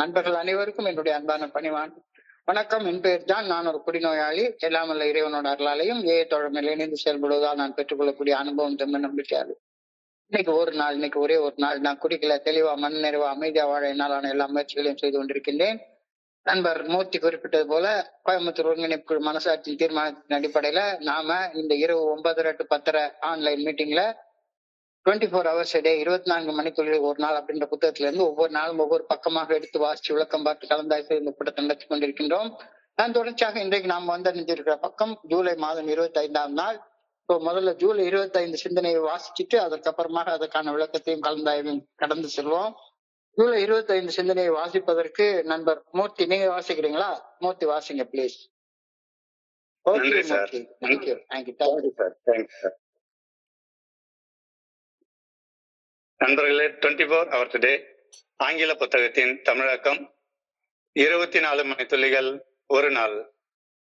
நண்பர்கள் அனைவருக்கும் என்னுடைய அன்பான பணிவான் வணக்கம். என் பெயர் ஜான். நான் ஒரு குடிநோயாளி. எல்லாமல்ல இறைவனோட அருளாலையும் தோழமையில் இணைந்து செயல்படுவதால் நான் பெற்றுக்கொள்ளக்கூடிய அனுபவம் தம்ம நம்பிக்கையாது. இன்னைக்கு ஒரே ஒரு நாள் நான் குடிக்கல, தெளிவா மண் நிறைவா அமைதியா வாழ என்னாலான எல்லா முயற்சிகளையும் செய்து கொண்டிருக்கின்றேன். நண்பர் மூர்த்தி குறிப்பிட்டது போல கோயம்புத்தூர் ஒருங்கிணைப்பு குழு மனசாட்சியின் தீர்மானத்தின் அடிப்படையில நாம இந்த இரவு 9:30 to 10:30 ஆன்லைன் மீட்டிங்ல 24 hours a day 24 மணித்துளிகள் ஒரு நாள் அப்படின்ற புத்தகத்துல இருந்து ஒவ்வொரு நாளும் ஒவ்வொரு பக்கமாக எடுத்து வாசிச்சு விளக்கம் பார்த்து கலந்தாய்வு இந்த கூட்டத்தை நடத்தி கொண்டிருக்கின்றோம். நான் தொடர்ச்சியாக இன்றைக்கு நாம் வந்திருக்கிற பக்கம் ஜூலை மாதம் 25ஆம் நாள். இப்போ முதல்ல ஜூலை 25 சிந்தனையை வாசிச்சுட்டு அதற்கப்புறமாக அதற்கான விளக்கத்தையும் கலந்தாய்வையும் கடந்து செல்வோம். ஜூலை 25 சிந்தனையை வாசிப்பதற்கு நண்பர் மூர்த்தி நீங்க வாசிக்கிறீங்களா? மூர்த்தி வாசிங்க பிளீஸ். Okay Murthy, thank you. நண்பர்களே, 24 hour today ஆங்கில புத்தகத்தின் தமிழாக்கம் 24 மணித்துளிகள் ஒரு நாள்.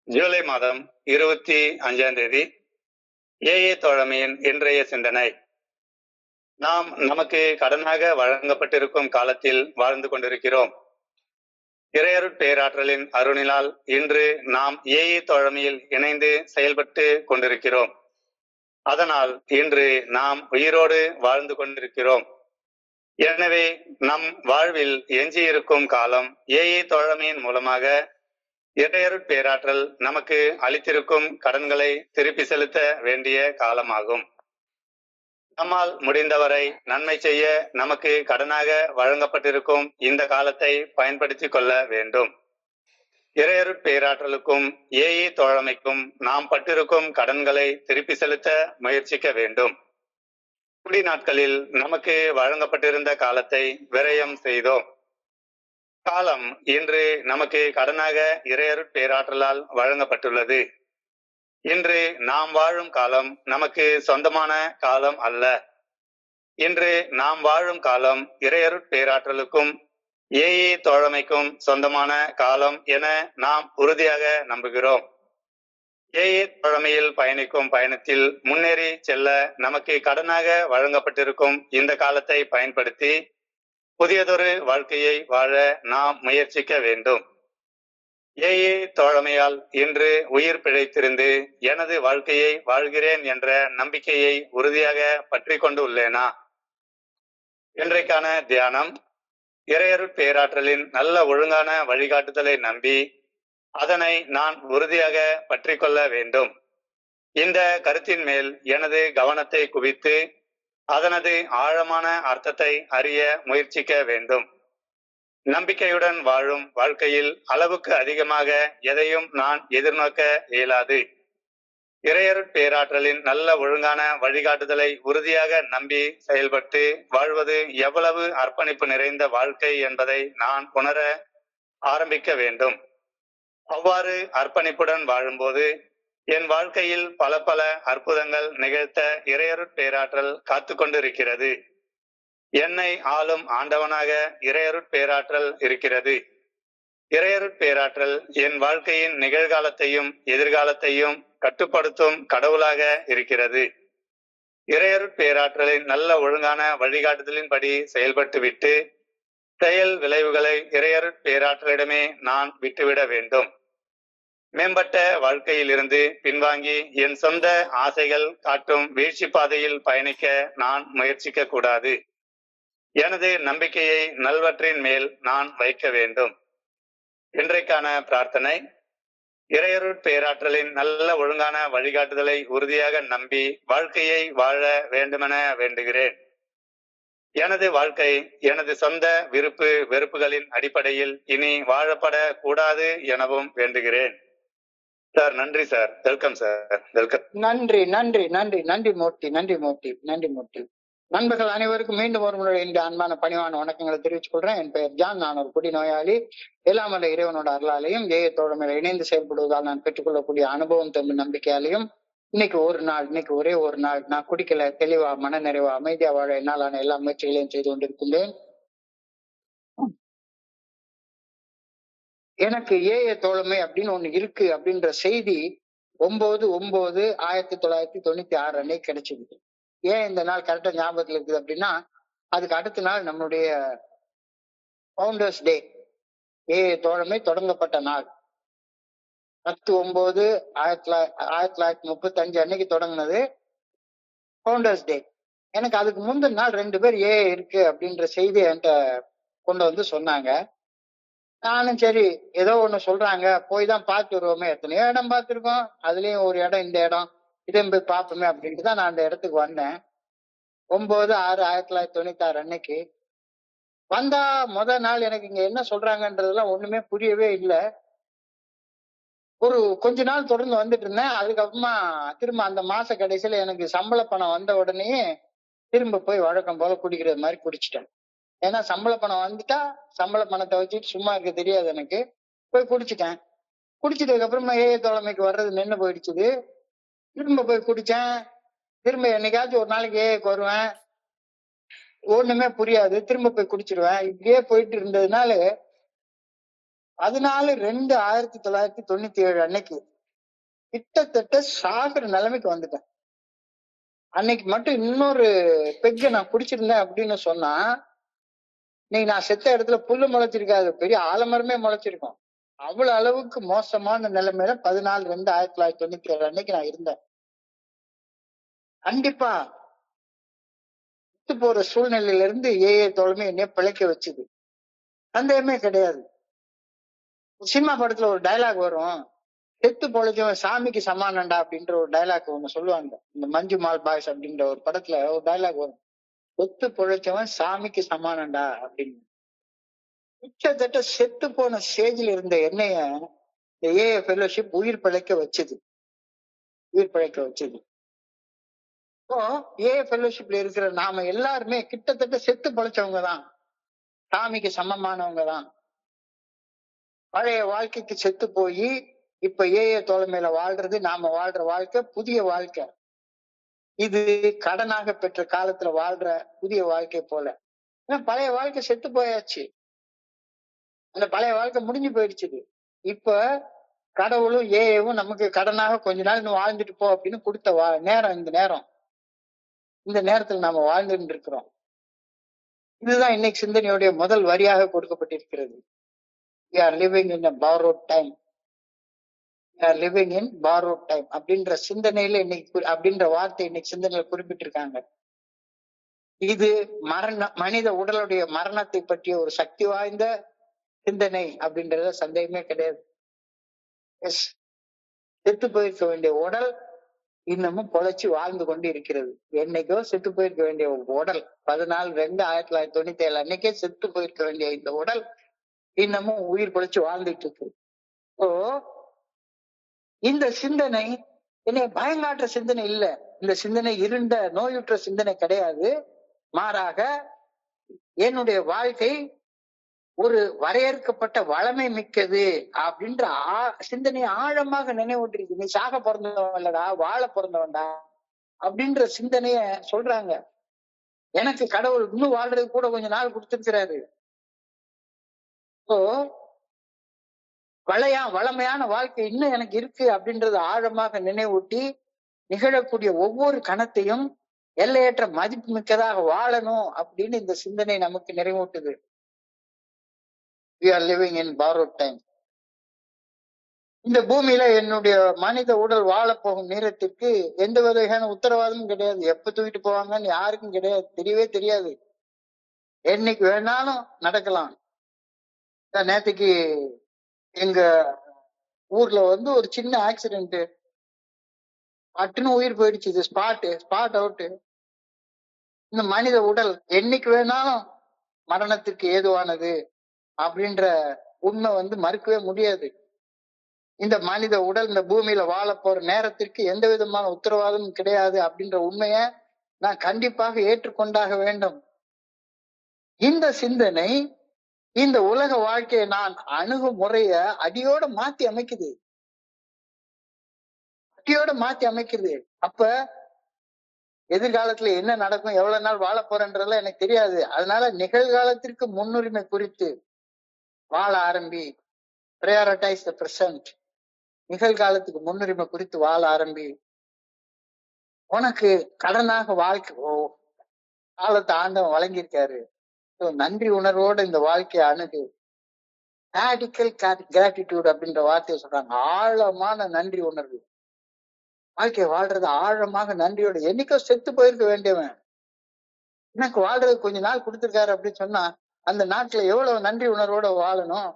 ஜூலை மாதம் 25ஆம் தேதி. தோழமையின் இன்றைய சிந்தனை. நாம் நமக்கு கடனாக வழங்கப்பட்டிருக்கும் காலத்தில் வாழ்ந்து கொண்டிருக்கிறோம். இறையருட் பேராற்றலின் அருணினால் இன்று நாம் தோழமையில் இணைந்து செயல்பட்டு கொண்டிருக்கிறோம். அதனால் இன்று நாம் உயிரோடு வாழ்ந்து கொண்டிருக்கிறோம். எனவே நம் வாழ்வில் எஞ்சியிருக்கும் காலம் தோழமையின் மூலமாக இறையருட் பேராற்றல் நமக்கு அளித்திருக்கும் கடன்களை திருப்பி செலுத்த வேண்டிய காலமாகும். நம்மால் முடிந்தவரை நன்மை செய்ய நமக்கு கடனாக வழங்கப்பட்டிருக்கும் இந்த காலத்தை பயன்படுத்தி கொள்ள வேண்டும். இறையருட் பேராற்றலுக்கும் தோழமைக்கும் நாம் பட்டிருக்கும் கடன்களை திருப்பி செலுத்த முயற்சிக்க வேண்டும். குடி நாட்களில் நமக்கு வழங்கப்பட்டிருந்த காலத்தை விரயம் செய்தோம். காலம் இன்று நமக்கு கடனாக இறையருட் பேராற்றலால் வழங்கப்பட்டுள்ளது. இன்று நாம் வாழும் காலம் நமக்கு சொந்தமான காலம் அல்ல. இன்று நாம் வாழும் காலம் இறையருட் பேராற்றலுக்கும் தோழமைக்கும் சொந்தமான காலம் என நாம் உறுதியாக நம்புகிறோம். தோழமையில் பயணிக்கும் பயணத்தில் முன்னேறி செல்ல நமக்கு கடனாக வழங்கப்பட்டிருக்கும் இந்த காலத்தை பயன்படுத்தி புதியதொரு வாழ்க்கையை வாழ நாம் முயற்சிக்க வேண்டும். தோழமையால் இன்று உயிர் பிழைத்திருந்து எனது வாழ்க்கையை வாழ்கிறேன் என்ற நம்பிக்கையை உறுதியாக பற்றி கொண்டு உள்ளேனா? இன்றைக்கான தியானம். இறையருட் பேராற்றலின் நல்ல ஒழுங்கான வழிகாட்டுதலை நம்பி அதனை நான் உறுதியாக பற்றி கொள்ள வேண்டும். இந்த கருத்தின் மேல் எனது கவனத்தை குவித்து அதனது ஆழமான அர்த்தத்தை அறிய முயற்சிக்க வேண்டும். நம்பிக்கையுடன் வாழும் வாழ்க்கையில் அளவுக்கு அதிகமாக எதையும் நான் எதிர்நோக்க இயலாது. இறையருட் பேராற்றலின் நல்ல ஒழுங்கான வழிகாட்டுதலை உறுதியாக நம்பி செயல்பட்டு வாழ்வது எவ்வளவு அர்ப்பணிப்பு நிறைந்த வாழ்க்கை என்பதை நான் உணர ஆரம்பிக்க வேண்டும். அவ்வாறு அர்ப்பணிப்புடன் வாழும்போது என் வாழ்க்கையில் பல பல அற்புதங்கள் நிகழ்த்த இறையருட் பேராற்றல் காத்து கொண்டிருக்கிறது. என்னை ஆளும் ஆண்டவனாக இறையருட் பேராற்றல் இருக்கிறது. இறையருட் பேராற்றல் என் வாழ்க்கையின் நிகழ்காலத்தையும் எதிர்காலத்தையும் கட்டுப்படுத்தும் கடவுளாக இருக்கிறது. இறையருட் பேராற்றலின் நல்ல ஒழுங்கான வழிகாட்டுதலின்படி செயல்பட்டுவிட்டு செயல் விளைவுகளை இறையருட் பேராற்றலிடமே நான் விட்டுவிட வேண்டும். மேம்பட்ட வாழ்க்கையில் இருந்து பின்வாங்கி என் சொந்த ஆசைகள் காட்டும் வீழ்ச்சி பாதையில் பயணிக்க நான் முயற்சிக்க கூடாது. எனது நம்பிக்கையை நல்வற்றின் மேல் நான் வைக்க வேண்டும். இன்றைக்கான பிரார்த்தனை. இறையருட் பேராற்றலின் நல்ல ஒழுங்கான வழிகாட்டுதலை உறுதியாக நம்பி வாழ்க்கையை வாழ வேண்டுமென வேண்டுகிறேன். எனது வாழ்க்கை எனது சொந்த விருப்பு வெறுப்புகளின் அடிப்படையில் இனி வாழப்பட கூடாது எனவும் வேண்டுகிறேன். சார், நன்றி சார். Welcome sir. வெல்கம். நன்றி நன்றி நன்றி நன்றி மூர்த்தி. நன்றி மூர்த்தி. நன்றி மூர்த்தி. நண்பர்கள் அனைவருக்கும் மீண்டும் ஒரு முறை இந்த அன்பான பணிவான வணக்கங்களை தெரிவித்துக் கொள்றேன். என் பெயர் ஜான். நான் ஒரு குடிநோயாளி. எல்லாமல்ல இறைவனோட அருளாலையும் தோழமையில இணைந்து செயல்படுவதால் நான் பெற்றுக்கொள்ளக்கூடிய அனுபவம் தம்பி நம்பிக்கையாலையும் இன்னைக்கு ஒரே ஒரு நாள் நான் குடிக்கல, தெளிவா மன நிறைவா அமைதியா வாழ என்னாலான எல்லா முயற்சிகளையும் செய்து கொண்டிருக்கின்றேன். எனக்கு தோழமை அப்படின்னு ஒண்ணு இருக்கு அப்படின்ற செய்தி 9/9/1996 அன்னைக்கு கிடைச்சிருக்கு. ஏன் இந்த நாள் கரெக்டா ஞாபகத்துல இருக்குது அப்படின்னா, அதுக்கு அடுத்த நாள் நம்மளுடைய ஃபவுண்டர்ஸ் டே. தோழமை தொடங்கப்பட்ட நாள் 10/9/1935 அன்னைக்கு தொடங்கினது ஃபவுண்டர்ஸ் டே. எனக்கு அதுக்கு முந்தின நாள் 2 பேர் இருக்கு அப்படின்ற செய்தி என்கிட்ட கொண்டு வந்து சொன்னாங்க. நானும் சரி ஏதோ ஒண்ணு சொல்றாங்க, போய் தான் பார்த்து வருவோமே, எத்தனையோ இடம் பார்த்திருக்கோம், அதுலயும் ஒரு இடம் இந்த இடம், இதையும் போய் பார்ப்போமே அப்படின்ட்டு தான் நான் அந்த இடத்துக்கு வந்தேன். 9/6/1996 அன்னைக்கு வந்தா முதல் நாள் எனக்கு இங்க என்ன சொல்றாங்கன்றதெல்லாம் ஒண்ணுமே புரியவே இல்லை. ஒரு கொஞ்ச நாள் தொடர்ந்து வந்துட்டு இருந்தேன். அதுக்கப்புறமா திரும்ப அந்த மாச கடைசியில எனக்கு சம்பள பணம் வந்த உடனே திரும்ப போய் வழக்கம் போல குடிக்கிறது மாதிரி குடிச்சிட்டேன். ஏன்னா சம்பள பணம் வந்துட்டா சம்பள பணத்தை வச்சுட்டு சும்மா இருக்க தெரியாது எனக்கு. போய் குடிச்சிட்டேன். குடிச்சதுக்கு அப்புறமா தோழமைக்கு வர்றது நின்று போயிடுச்சுது. திரும்ப போய் குடிச்சேன். திரும்ப என்னைக்காச்சும் ஒரு நாளைக்கு வருவேன். ஒண்ணுமே புரியாது. திரும்ப போய் குடிச்சிருவேன். இப்படியே போயிட்டு இருந்ததுனால 14/2/1997 அன்னைக்கு கிட்டத்தட்ட சாகுற நிலைமைக்கு வந்துட்டேன். அன்னைக்கு மட்டும் இன்னொரு பெக்க நான் குடிச்சிருந்தேன் அப்படின்னு சொன்னா, இன்னைக்கு நான் செத்த இடத்துல புல்லு முளைச்சிருக்காது, பெரிய ஆலமரமே முளைச்சிருக்கும். அவ்வளவு அளவுக்கு மோசமான நிலைமையில 14/2/1997 அன்னைக்கு நான் இருந்தேன். கண்டிப்பா செத்து போற சூழ்நிலையில இருந்து தோழமை என்னைய பிழைக்க வச்சுது, சந்தேகமே கிடையாது. சினிமா படத்துல ஒரு டைலாக் வரும், செத்து பொழைச்சவன் சாமிக்கு சமானண்டா அப்படின்ற ஒரு டைலாக் ஒண்ணு சொல்லுவாங்க. இந்த மஞ்சு மால் பாய்ஸ் அப்படின்ற ஒரு படத்துல ஒரு டைலாக் வரும், செத்து பொழைச்சவன் சாமிக்கு சமானண்டா அப்படின்னு. கிட்டத்தட்ட செத்து போன ஸ்டேஜில் இருந்த என்னைய இந்த ஃபெலோஷிப் உயிர் பிழைக்க வச்சது. இப்போ ஃபெலோஷிப்ல இருக்கிற நாம எல்லாருமே கிட்டத்தட்ட செத்து பொழைச்சவங்க தான், சாமிக்கு சமமானவங்க தான். பழைய வாழ்க்கைக்கு செத்து போய் இப்ப தோழமையில வாழ்றது, நாம வாழ்ற வாழ்க்கை புதிய வாழ்க்கை. இது கடனாக பெற்ற காலத்துல வாழ்ற புதிய வாழ்க்கை போல. பழைய வாழ்க்கை செத்து போயாச்சு, அந்த பழைய வாழ்க்கை முடிஞ்சு போயிடுச்சு. இப்ப கடவுளும் ஏவும் நமக்கு கடனாக கொஞ்ச நாள் இன்னும் வாழ்ந்துட்டு போ அப்படின்னு கொடுத்த நேரம் இந்த நேரத்தில் நாம வாழ்ந்துட்டு இருக்கிறோம். இதுதான் இன்னைக்கு சிந்தனையுடைய முதல் வரியாக கொடுக்கப்பட்டிருக்கிறது. We are living in a borrowed time. We are living in borrowed time அப்படின்ற சிந்தனையில இன்னைக்கு அப்படின்ற வார்த்தை இன்னைக்கு சிந்தனையில குறிப்பிட்டிருக்காங்க. இது மனித உடலுடைய மரணத்தை பற்றிய ஒரு சக்தி வாய்ந்த சிந்தனை அப்படின்றத சந்தேகமே கிடையாது. செத்து போயிருக்க வேண்டிய உடல் இன்னமும் பொழைச்சு வாழ்ந்து கொண்டு இருக்கிறது. என்னைக்கோ செத்து போயிருக்க வேண்டிய உடல் 14/2/1997 அன்னைக்கே செத்து போயிருக்க வேண்டிய இந்த உடல் இன்னமும் உயிர் பொழைச்சு வாழ்ந்துட்டு இருக்கு. ஓ, இந்த சிந்தனை என்னை பயங்காற்ற சிந்தனை இல்லை. இந்த சிந்தனை இருண்ட நோயுற்ற சிந்தனை கிடையாது. மாறாக என்னுடைய வாழ்க்கை ஒரு வரையறுக்கப்பட்ட வளமை மிக்கது அப்படின்ற சிந்தனையை ஆழமாக நினைவூட்டிருக்கு. நீ சாக பிறந்தவன் இல்லடா, வாழ பிறந்தவன்டா அப்படின்ற சிந்தனைய சொல்றாங்க. எனக்கு கடவுள் இன்னும் வாழ்றது கூட கொஞ்சம் நாள் கொடுத்திருக்கிறாரு. வளமையான வாழ்க்கை இன்னும் எனக்கு இருக்கு அப்படின்றது ஆழமாக நினைவூட்டி நிகழக்கூடிய ஒவ்வொரு கணத்தையும் எல்லையற்ற மதிப்பு மிக்கதாக வாழணும் அப்படின்னு இந்த சிந்தனை நமக்கு நிறைவூட்டுது. We are living in borrowed time. இந்த பூமியில என்னுடைய மனித உடல் வாழ போகும் நேரத்திற்கு எந்த வகையான உத்தரவாதமும் கிடையாது. எப்ப தூக்கிட்டு போவாங்கன்னு யாருக்கும் கிடையாது, தெரியவே தெரியாது. என்னைக்கு வேணாலும் நடக்கலாம். நேற்றுக்கு எங்க ஊர்ல ஒரு சின்ன ஆக்சிடென்ட், அட்டுன்னு உயிர் போயிடுச்சு. இது ஸ்பாட் அவுட். இந்த மனித உடல் என்னைக்கு வேணாலும் மரணத்திற்கு ஏதுவானது அப்படின்ற உண்மை மறுக்கவே முடியாது. இந்த மனித உடல் இந்த பூமியில வாழ போற நேரத்திற்கு எந்த விதமான உத்தரவாதமும் கிடையாது அப்படின்ற உண்மைய நான் கண்டிப்பாக ஏற்றுக்கொண்டாக வேண்டும். இந்த சிந்தனை இந்த உலக வாழ்க்கையை நான் அணுகுமுறைய அடியோட மாத்தி அமைக்குது. அப்ப எதிர்காலத்துல என்ன நடக்கும், எவ்வளவு நாள் வாழ போறேன்றதெல்லாம் எனக்கு தெரியாது. அதனால நிகழ்காலத்திற்கு முன்னுரிமை குறித்து வாழ ஆரம்பி. பிரையாரிட்டைஸ் தி பிரசன்ட். நிகழ்காலத்துக்கு முன்னுரிமை குறித்து வாழ ஆரம்பி. உனக்கு கடனாக வாழ்க்கை காலத்தை ஆண்டவன் வழங்கியிருக்காரு. நன்றி உணர்வோட இந்த வாழ்க்கையை அணுகு. ராடிக்கல் கிராட்டிடியூட் அப்படின்ற வார்த்தையை சொல்றாங்க. ஆழமான நன்றி உணர்வு. வாழ்க்கை வாழ்றது ஆழமாக நன்றியோட. என்னைக்கோ செத்து போயிருக்க வேண்டியவன் எனக்கு வாழ்றது கொஞ்ச நாள் கொடுத்திருக்காரு அப்படின்னு சொன்னா அந்த நாட்டுல எவ்வளவு நன்றி உணர்வோட வாழணும்.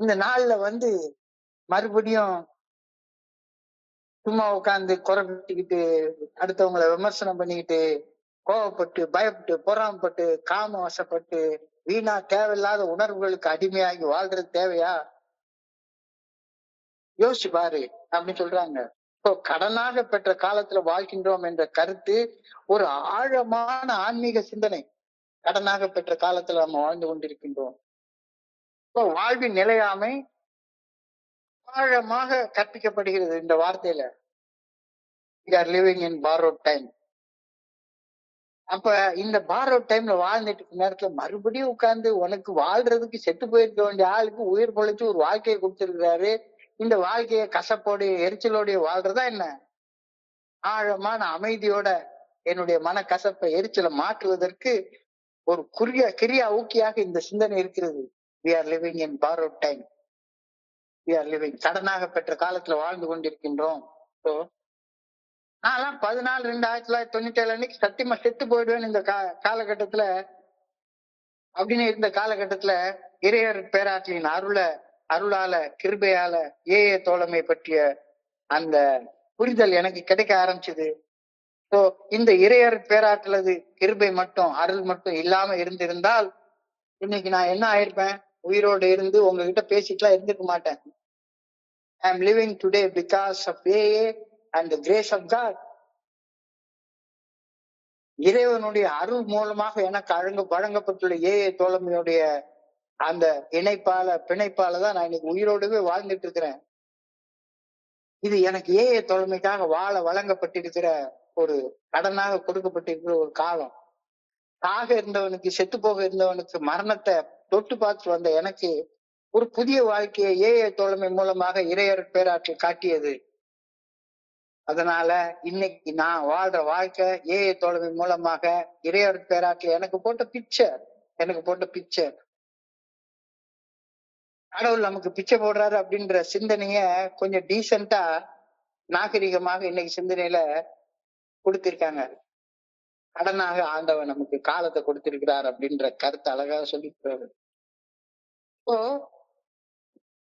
இந்த நாள்ல மறுபடியும் சும்மா உட்காந்து குறை கட்டிக்கிட்டு அடுத்தவங்களை விமர்சனம் பண்ணிக்கிட்டு கோவப்பட்டு பயப்பட்டு பொறாமப்பட்டு காம வசப்பட்டு வீணா தேவையில்லாத உணர்வுகளுக்கு அடிமையாகி வாழ்றது தேவையா? யோசிச்சு பாரு அப்படின்னு சொல்றாங்க. இப்போ கடனாக பெற்ற காலத்துல வாழ்கின்றோம் என்ற கருத்து ஒரு ஆழமான ஆன்மீக சிந்தனை. கடனாக பெற்ற காலத்துல நம்ம வாழ்ந்து கொண்டிருக்கின்றோம். இப்போ வாழ்வின் நிலையாமை ஆழமாக கற்பிக்கப்படுகிறது இந்த வார்த்தையில. We are living in borrowed time. அப்ப இந்த borrowed timeல வாழ்ந்துட்டு இருக்க நேரத்துல மறுபடியும் உட்கார்ந்து உனக்கு வாழ்றதுக்கு செத்து போயிருக்க வேண்டிய ஆளுக்கு உயிர் பொழைச்சு ஒரு வாழ்க்கையை கொடுத்திருக்கிறாரு. இந்த வாழ்க்கையை கசப்போடைய எரிச்சலோடைய வாழ்றதா என்ன? ஆழமான அமைதியோட என்னுடைய மன கசப்பை எரிச்சலை மாற்றுவதற்கு ஒரு கிரியா ஊக்கியாக இந்த சிந்தனை இருக்கிறது. We are living in borrowed time. We are living கடனாக பெற்ற காலத்துல வாழ்ந்து கொண்டிருக்கின்றோம். நான் 14/2/1997 அன்னைக்கு சத்தியமா செத்து போயிடுவேன் இந்த காலகட்டத்துல அப்படின்னு இருந்த காலகட்டத்துல இறையர் பேராற்றின் அருளால கிருபையால ஏஏ தோழமை பற்றிய அந்த புரிதல் எனக்கு கிடைக்க ஆரம்பிச்சது. சோ இந்த இறையர் பேராற்றலது கிருபை மட்டும் அருள் மட்டும் இல்லாம இருந்திருந்தால் இன்னைக்கு நான் என்ன ஆயிருப்பேன்? உயிரோடு இருந்து உங்ககிட்ட பேசிட்டுலாம் இருந்துக்க மாட்டேன். I am living today because of AA and the grace of God. இறைவனுடைய அருள் மூலமாக எனக்கு வழங்கப்பட்டுள்ள ஏஏ தோழமையுடைய அந்த பிணைப்பால தான் நான் இன்னைக்கு உயிரோடவே வாழ்ந்துட்டு இருக்கிறேன். இது எனக்கு ஏஏ தோழமைக்காக வாழ வழங்கப்பட்டிருக்கிற ஒரு கடனாக கொடுக்கப்பட்டிருக்கிற ஒரு காலம். செத்து போக இருந்தவனுக்கு மரணத்தை தொட்டு பார்த்து வந்த எனக்கு ஒரு புதிய வாழ்க்கையை ஏஏ தோழமை மூலமாக இறையர் பேராற்றல் காட்டியது. அதனால இன்னைக்கு நான் வாழ்ற வாழ்க்கை ஏஏ தோழமை மூலமாக இறையர் பேராற்றல் எனக்கு போட்ட பிச்சை. கடவுள் நமக்கு பிச்சை போடுறாரு அப்படின்ற சிந்தனைய கொஞ்சம் டீசெண்டா நாகரிகமாக இன்னைக்கு சிந்தனையில கொடுத்திருக்காங்க. கடனாக ஆண்டவன் நமக்கு காலத்தை கொடுத்திருக்கிறார் அப்படின்ற கருத்தை அழகாக சொல்லியிருக்கிறாரு. So,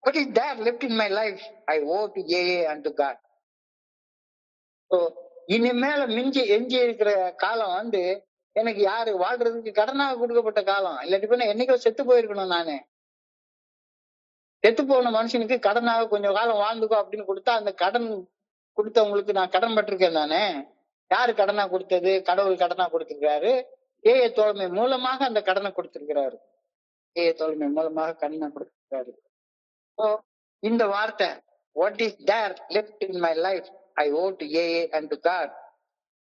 what is there left in my life? I owe to AA and to God. So, இனிமேல எஞ்சி இருக்கிற காலம் எனக்கு யாரு வாழ்றதுக்கு கடனாக கொடுக்கப்பட்ட காலம். இல்லாட்டி என்னைக்கோ செத்து போயிருக்கணும். நானு செத்து போன மனுஷனுக்கு கடனாக கொஞ்சம் காலம் வாழ்ந்துக்கோ அப்படின்னு கொடுத்தா அந்த கடன் கொடுத்தவங்களுக்கு நான் கடன் பட்டிருக்கேன் தானே. யாரு கடனா கொடுத்தது? கடவுள் கடனா கொடுத்திருக்கிறாரு. ஏஏ தோழமை மூலமாக அந்த கடனை கொடுத்திருக்கிறாரு. ஏஏ தோழமை மூலமாக கடனை கொடுத்திருக்கிறாரு. இந்த வார்த்தை what is there left in my life I owe to AA and to God.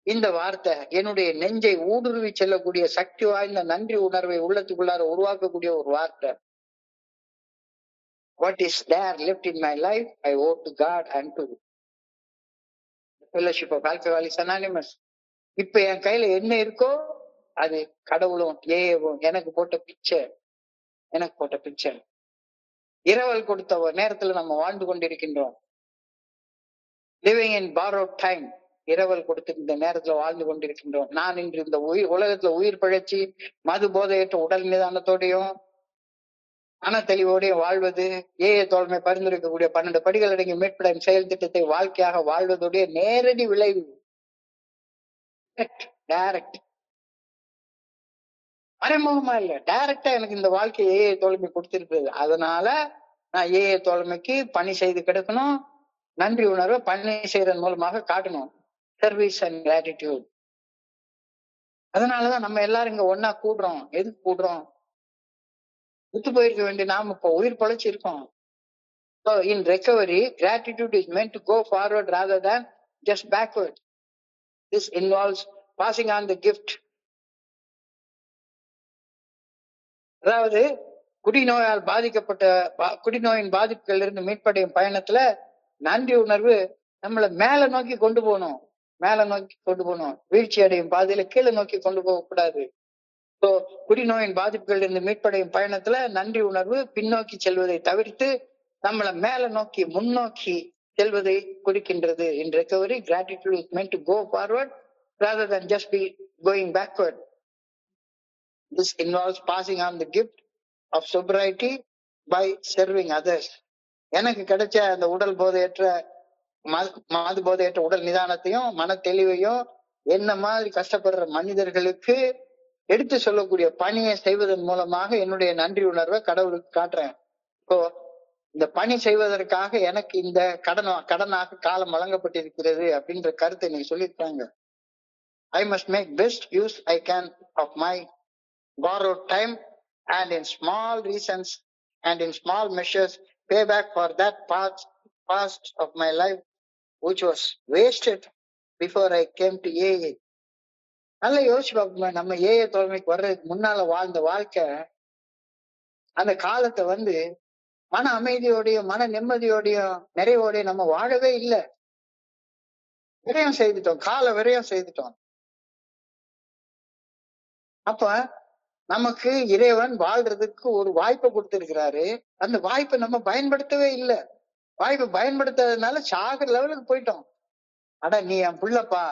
இந்த வார்த்தை என்னுடைய நெஞ்சை ஊடுருவி செல்லக்கூடிய சக்தி வாய்ந்த நன்றி உணர்வை உள்ளத்துக்குள்ளார உருவாக்கக்கூடிய ஒரு வார்த்தை. What is there left in my life I owe to God and to Fellowship of Alcoholics Anonymous. இப்ப என் கையில என்ன இருக்கோ அது கடவுளும் ஏஏவும் எனக்கு போட்ட பிச்சை. இரவல் கொடுத்த நேரத்துல நம்ம வாழ்ந்து கொண்டிருக்கின்றோம். Living in borrowed time. இரவல் கொடுத்து இந்த நேரத்துல வாழ்ந்து கொண்டிருக்கின்றோம். நான் இன்று இந்த உலகத்துல உயிர் பிழைச்சி மது போதையற்ற உடல் நிதானத்தோடையும் மனத்தெளிவோடையும் வாழ்வது ஏஏ தோழமை பரிந்துரைக்கக்கூடிய 12 படிகள் அடங்கிய மீட்புடன் செயல் திட்டத்தை வாழ்க்கையாக வாழ்வதுடைய நேரடி விளைவு. டைரக்ட், மறைமுகமா இல்ல, டைரக்டா எனக்கு இந்த வாழ்க்கை ஏஏ தோழமை கொடுத்திருக்கிறது. அதனால நான் ஏஏ தோழமைக்கு பணி செய்து கிடக்கணும். நன்றி உணர்வை பணி செய்யறதன் மூலமாக காட்டணும். Service and gratitude. அதனாலதான் நம்ம எல்லாரும் இங்க ஒன்னா கூடுறோம். எதுக்கு கூடுறோம்? விட்டு போயிருக்க வேண்டிய நாம இப்ப உயிர் பொழைச்சு இருக்கோம். So in recovery, gratitude is meant to go forward rather than just backward. This involves passing on the gift. அதாவது குடிநோயின் பாதிப்புகள் இருந்து மீட்படையும் பயணத்துல நன்றி உணர்வு நம்மளை மேல நோக்கி கொண்டு போகணும். வீழ்ச்சி அடையும் பாதையில கீழே நோக்கி கொண்டு போக கூடாது. ஸோ குடிநோயின் பாதிப்புகள் இருந்து மீட்படையும் பயணத்துல நன்றி உணர்வு பின்னோக்கி செல்வதை தவிர்த்து நம்மளை மேல நோக்கி முன்னோக்கி செல்வதை குறிக்கின்றது. In recovery, gratitude is meant to go forward rather than just be going backward. This involves passing on the gift of sobriety by serving others. எனக்கு கிடைச்ச அந்த உடல் போதையற்ற மாது போதையற்ற உடல் நிதானத்தையும் மன தெளிவையும் என்ன மாதிரி கஷ்டப்படுற மனிதர்களுக்கு எடுத்து சொல்லக்கூடிய பணியை செய்வதன் மூலமாக என்னுடைய நன்றி உணர்வை கடவுளுக்கு காட்டுறேன். இப்போ இந்த பணி செய்வதற்காக எனக்கு இந்த கடனாக காலம் வழங்கப்பட்டிருக்கிறது அப்படின்ற கருத்தை நீங்க சொல்லியிருக்காங்க. I must make best use I can of my borrowed time and in small reasons and in small measures pay back for that past of my life which was wasted before I came to AA. நல்லா யோசிச்சு பார்ப்போம். நம்ம AA தோழமைக்கு வர்றதுக்கு முன்னால வாழ்ந்த வாழ்க்கை, அந்த காலத்தை மன அமைதியோடையும் மன நிம்மதியோடையும் நிறைவோடையும் நம்ம வாழவே இல்லை. விரயம் செய்துட்டோம், கால விரயம் செய்துட்டோம். அப்ப நமக்கு இறைவன் வாழ்றதுக்கு ஒரு வாய்ப்பை கொடுத்திருக்கிறாரு. அந்த வாய்ப்பை நம்ம பயன்படுத்தவே இல்லை. வாய்ப்பை பயன்படுத்தாததுனால சாகிற லெவலுக்கு போயிட்டோம். அட நீ என் புள்ளப்பா,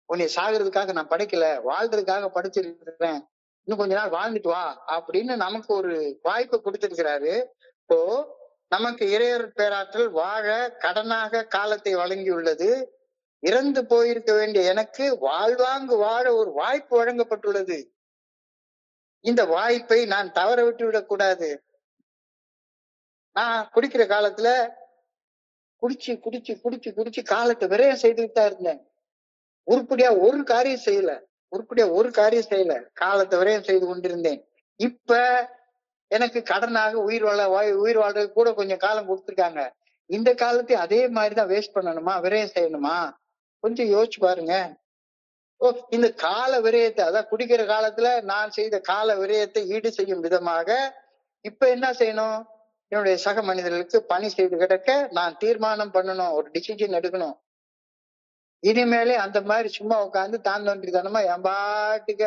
உன்னை சாகிறதுக்காக நான் படைக்கல, வாழ்றதுக்காக படைச்சிருக்கிறேன், இன்னும் கொஞ்ச நாள் வாழ்ந்துட்டு வா அப்படின்னு நமக்கு ஒரு வாய்ப்பை கொடுத்திருக்கிறாரு. இப்போ நமக்கு இறையர் பேராற்றல் வாழ கடனாக காலத்தை வழங்கியுள்ளது. இறந்து போயிருக்க வேண்டிய எனக்கு வாழ்வாங்கு வாழ ஒரு வாய்ப்பு வழங்கப்பட்டுள்ளது. இந்த வாய்ப்பை நான் தவற விட்டு விடக்கூடாது. நான் குடிக்கிற காலத்துல குடிச்சு குடிச்சு குடிச்சு குடிச்சு காலத்தை விரயம் செய்துட்டு தான் இருந்தேன். உருப்படியா ஒரு காரியம் செய்யல, காலத்தை விரயம் செய்து கொண்டிருந்தேன். இப்ப எனக்கு கடனாக உயிர் வாழ்றது கூட கொஞ்சம் காலம் கொடுத்துருக்காங்க. இந்த காலத்தை அதே மாதிரிதான் வேஸ்ட் பண்ணணுமா, விரயம் செய்யணுமா? கொஞ்சம் யோசிச்சு பாருங்க. இந்த கால விரயத்தை, அதான் குடிக்கிற காலத்துல நான் செய்த கால விரயத்தை ஈடு செய்யும் விதமாக இப்ப என்ன செய்யணும்? என்னுடைய சக மனிதர்களுக்கு பணி செய்து கிடக்க நான் தீர்மானம் பண்ணணும், ஒரு டிசிஷன் எடுக்கணும். இனிமேலே அந்த மாதிரி சும்மா உட்காந்து தாந்தோன்றித்தனமா என் பாட்டுக்க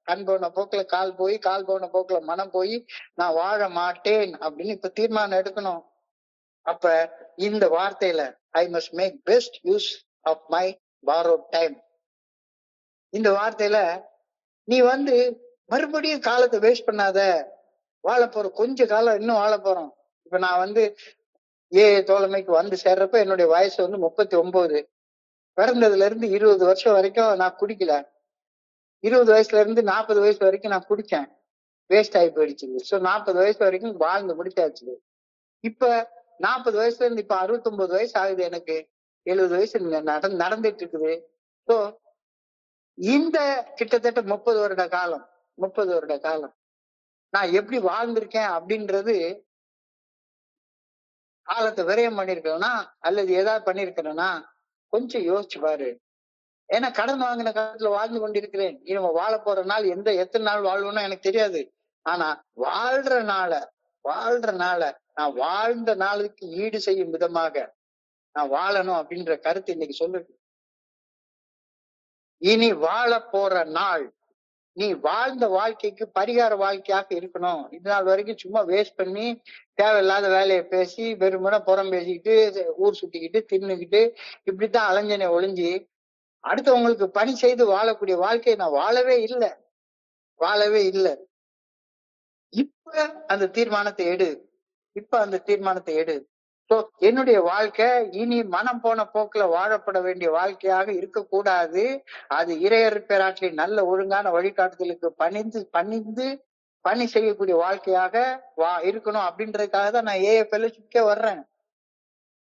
கண் போன போக்குல கால் போய், கால் போன போக்குல மனம் போய் நான் வாழ மாட்டேன் அப்படின்னு இப்ப தீர்மானம் எடுக்கணும். அப்ப இந்த வார்த்தையில I must make best use of my borrowed time, இந்த வார்த்தையில நீ மறுபடியும் காலத்தை வேஸ்ட் பண்ணாத, வாழ போற கொஞ்ச காலம் இன்னும் வாழ போறோம். இப்ப நான் தோழமைக்கு சேர்றப்ப என்னுடைய வயசு 39. பிறந்ததுல இருந்து 20 வருஷம் வரைக்கும் நான் குடிக்கல. 20 வயசுல இருந்து 40 வயசு வரைக்கும் நான் குடிச்சேன், வேஸ்ட் ஆகி போயிடுச்சு. ஸோ 40 வயசு வரைக்கும் வாழ்ந்து முடிச்சாச்சு. இப்ப 40 வயசுல இருந்து இப்ப 69 வயசு ஆகுது, எனக்கு 70 வயசு நடந்துட்டு இருக்குது. ஸோ இந்த கிட்டத்தட்ட 30 வருட காலம் நான் எப்படி வாழ்ந்திருக்கேன் அப்படின்றது, காலத்தை விரயம் பண்ணிருக்கேன்னா அல்லது ஏதாவது பண்ணிருக்கிறேன்னா கொஞ்சம் யோசிச்சு பாரு. ஏன்னா கடன் வாங்கின காலத்துல வாழ்ந்து கொண்டிருக்கிறேன். இவன் வாழ போற நாள் எத்தனை நாள் வாழ்வோம்னா எனக்கு தெரியாது. ஆனா வாழ்ற நாள நான் வாழ்ந்த நாளுக்கு ஈடு செய்யும் விதமாக நான் வாழணும் அப்படின்ற கருத்து இன்னைக்கு சொல்லுது. இனி வாழ போற நாள் நீ வாழ்ந்த வாழ்க்கைக்கு பரிகார வாழ்க்கையாக இருக்கணும். இது நாள் வரைக்கும் சும்மா வேஸ்ட் பண்ணி தேவையில்லாத வேலையை பேசி வெறுமனை புறம் பேசிக்கிட்டு ஊர் சுத்திக்கிட்டு தின்னுக்கிட்டு இப்படித்தான் அலைஞ்சனை ஒளிஞ்சு அடுத்தவங்களுக்கு பணி செய்து வாழக்கூடிய வாழ்க்கையை நான் வாழவே இல்லை. இப்ப அந்த தீர்மானத்தை எடு. ஸோ என்னுடைய வாழ்க்கை இனி மனம் போன போக்குல வாழப்பட வேண்டிய வாழ்க்கையாக இருக்கக்கூடாது. அது இறையர் பேராற்றலின் நல்ல ஒழுங்கான வழிகாட்டுதலுக்கு பணிந்து பணி செய்யக்கூடிய வாழ்க்கையாக இருக்கணும் அப்படின்றதுக்காக தான் நான் ஏஎஃப்எல் சுக்கே வர்றேன்.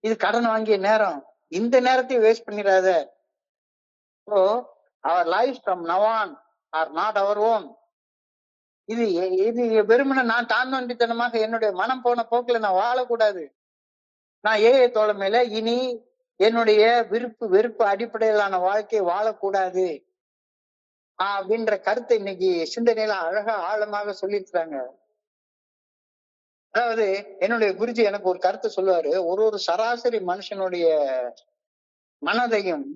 இது கடன் வாங்கிய நேரம், இந்த நேரத்தையும் வேஸ்ட் பண்ணிடாத. So our life from now on are not our own. இது வெறுமனை நான் தாந்தோண்டித்தனமாக என்னுடைய மனம் போன போக்குல நான் வாழக்கூடாது. நான் ஏஏ தோழமையில இனி என்னுடைய வெறுப்பு அடிப்படையிலான வாழ்க்கையை வாழக்கூடாது அப்படின்ற கருத்தை இன்னைக்கு சிந்தனையில அழகா ஆழமாக சொல்லியிருக்கிறாங்க. அதாவது என்னுடைய குருஜி எனக்கு ஒரு கருத்தை சொல்லுவாரு, ஒரு சராசரி மனுஷனுடைய மனதையும்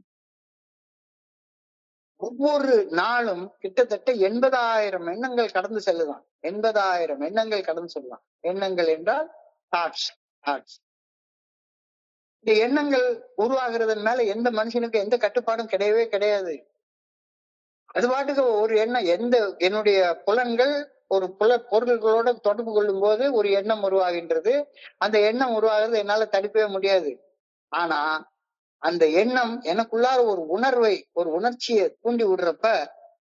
ஒவ்வொரு நாளும் கிட்டத்தட்ட 80,000 எண்ணங்கள் கடந்து செல்லுதான். 80,000 எண்ணங்கள் கடந்து செல்லலாம். எண்ணங்கள் என்றால் தாட்ஸ். தாட்ஸ். இந்த எண்ணங்கள் உருவாகிறதன் மேல எந்த மனுஷனுக்கு எந்த கட்டுப்பாடும் கிடையவே கிடையாது. அது பாட்டுக்கு ஒரு எண்ணம், என்னுடைய புலன்கள் ஒரு பொருள்களோட தொடர்பு கொள்ளும் போது ஒரு எண்ணம் உருவாகின்றது. அந்த எண்ணம் உருவாகிறது என்னால தடுக்கவே முடியாது. ஆனா அந்த எண்ணம் எனக்குள்ளார ஒரு உணர்வை, ஒரு உணர்ச்சியை தூண்டி விடுறப்ப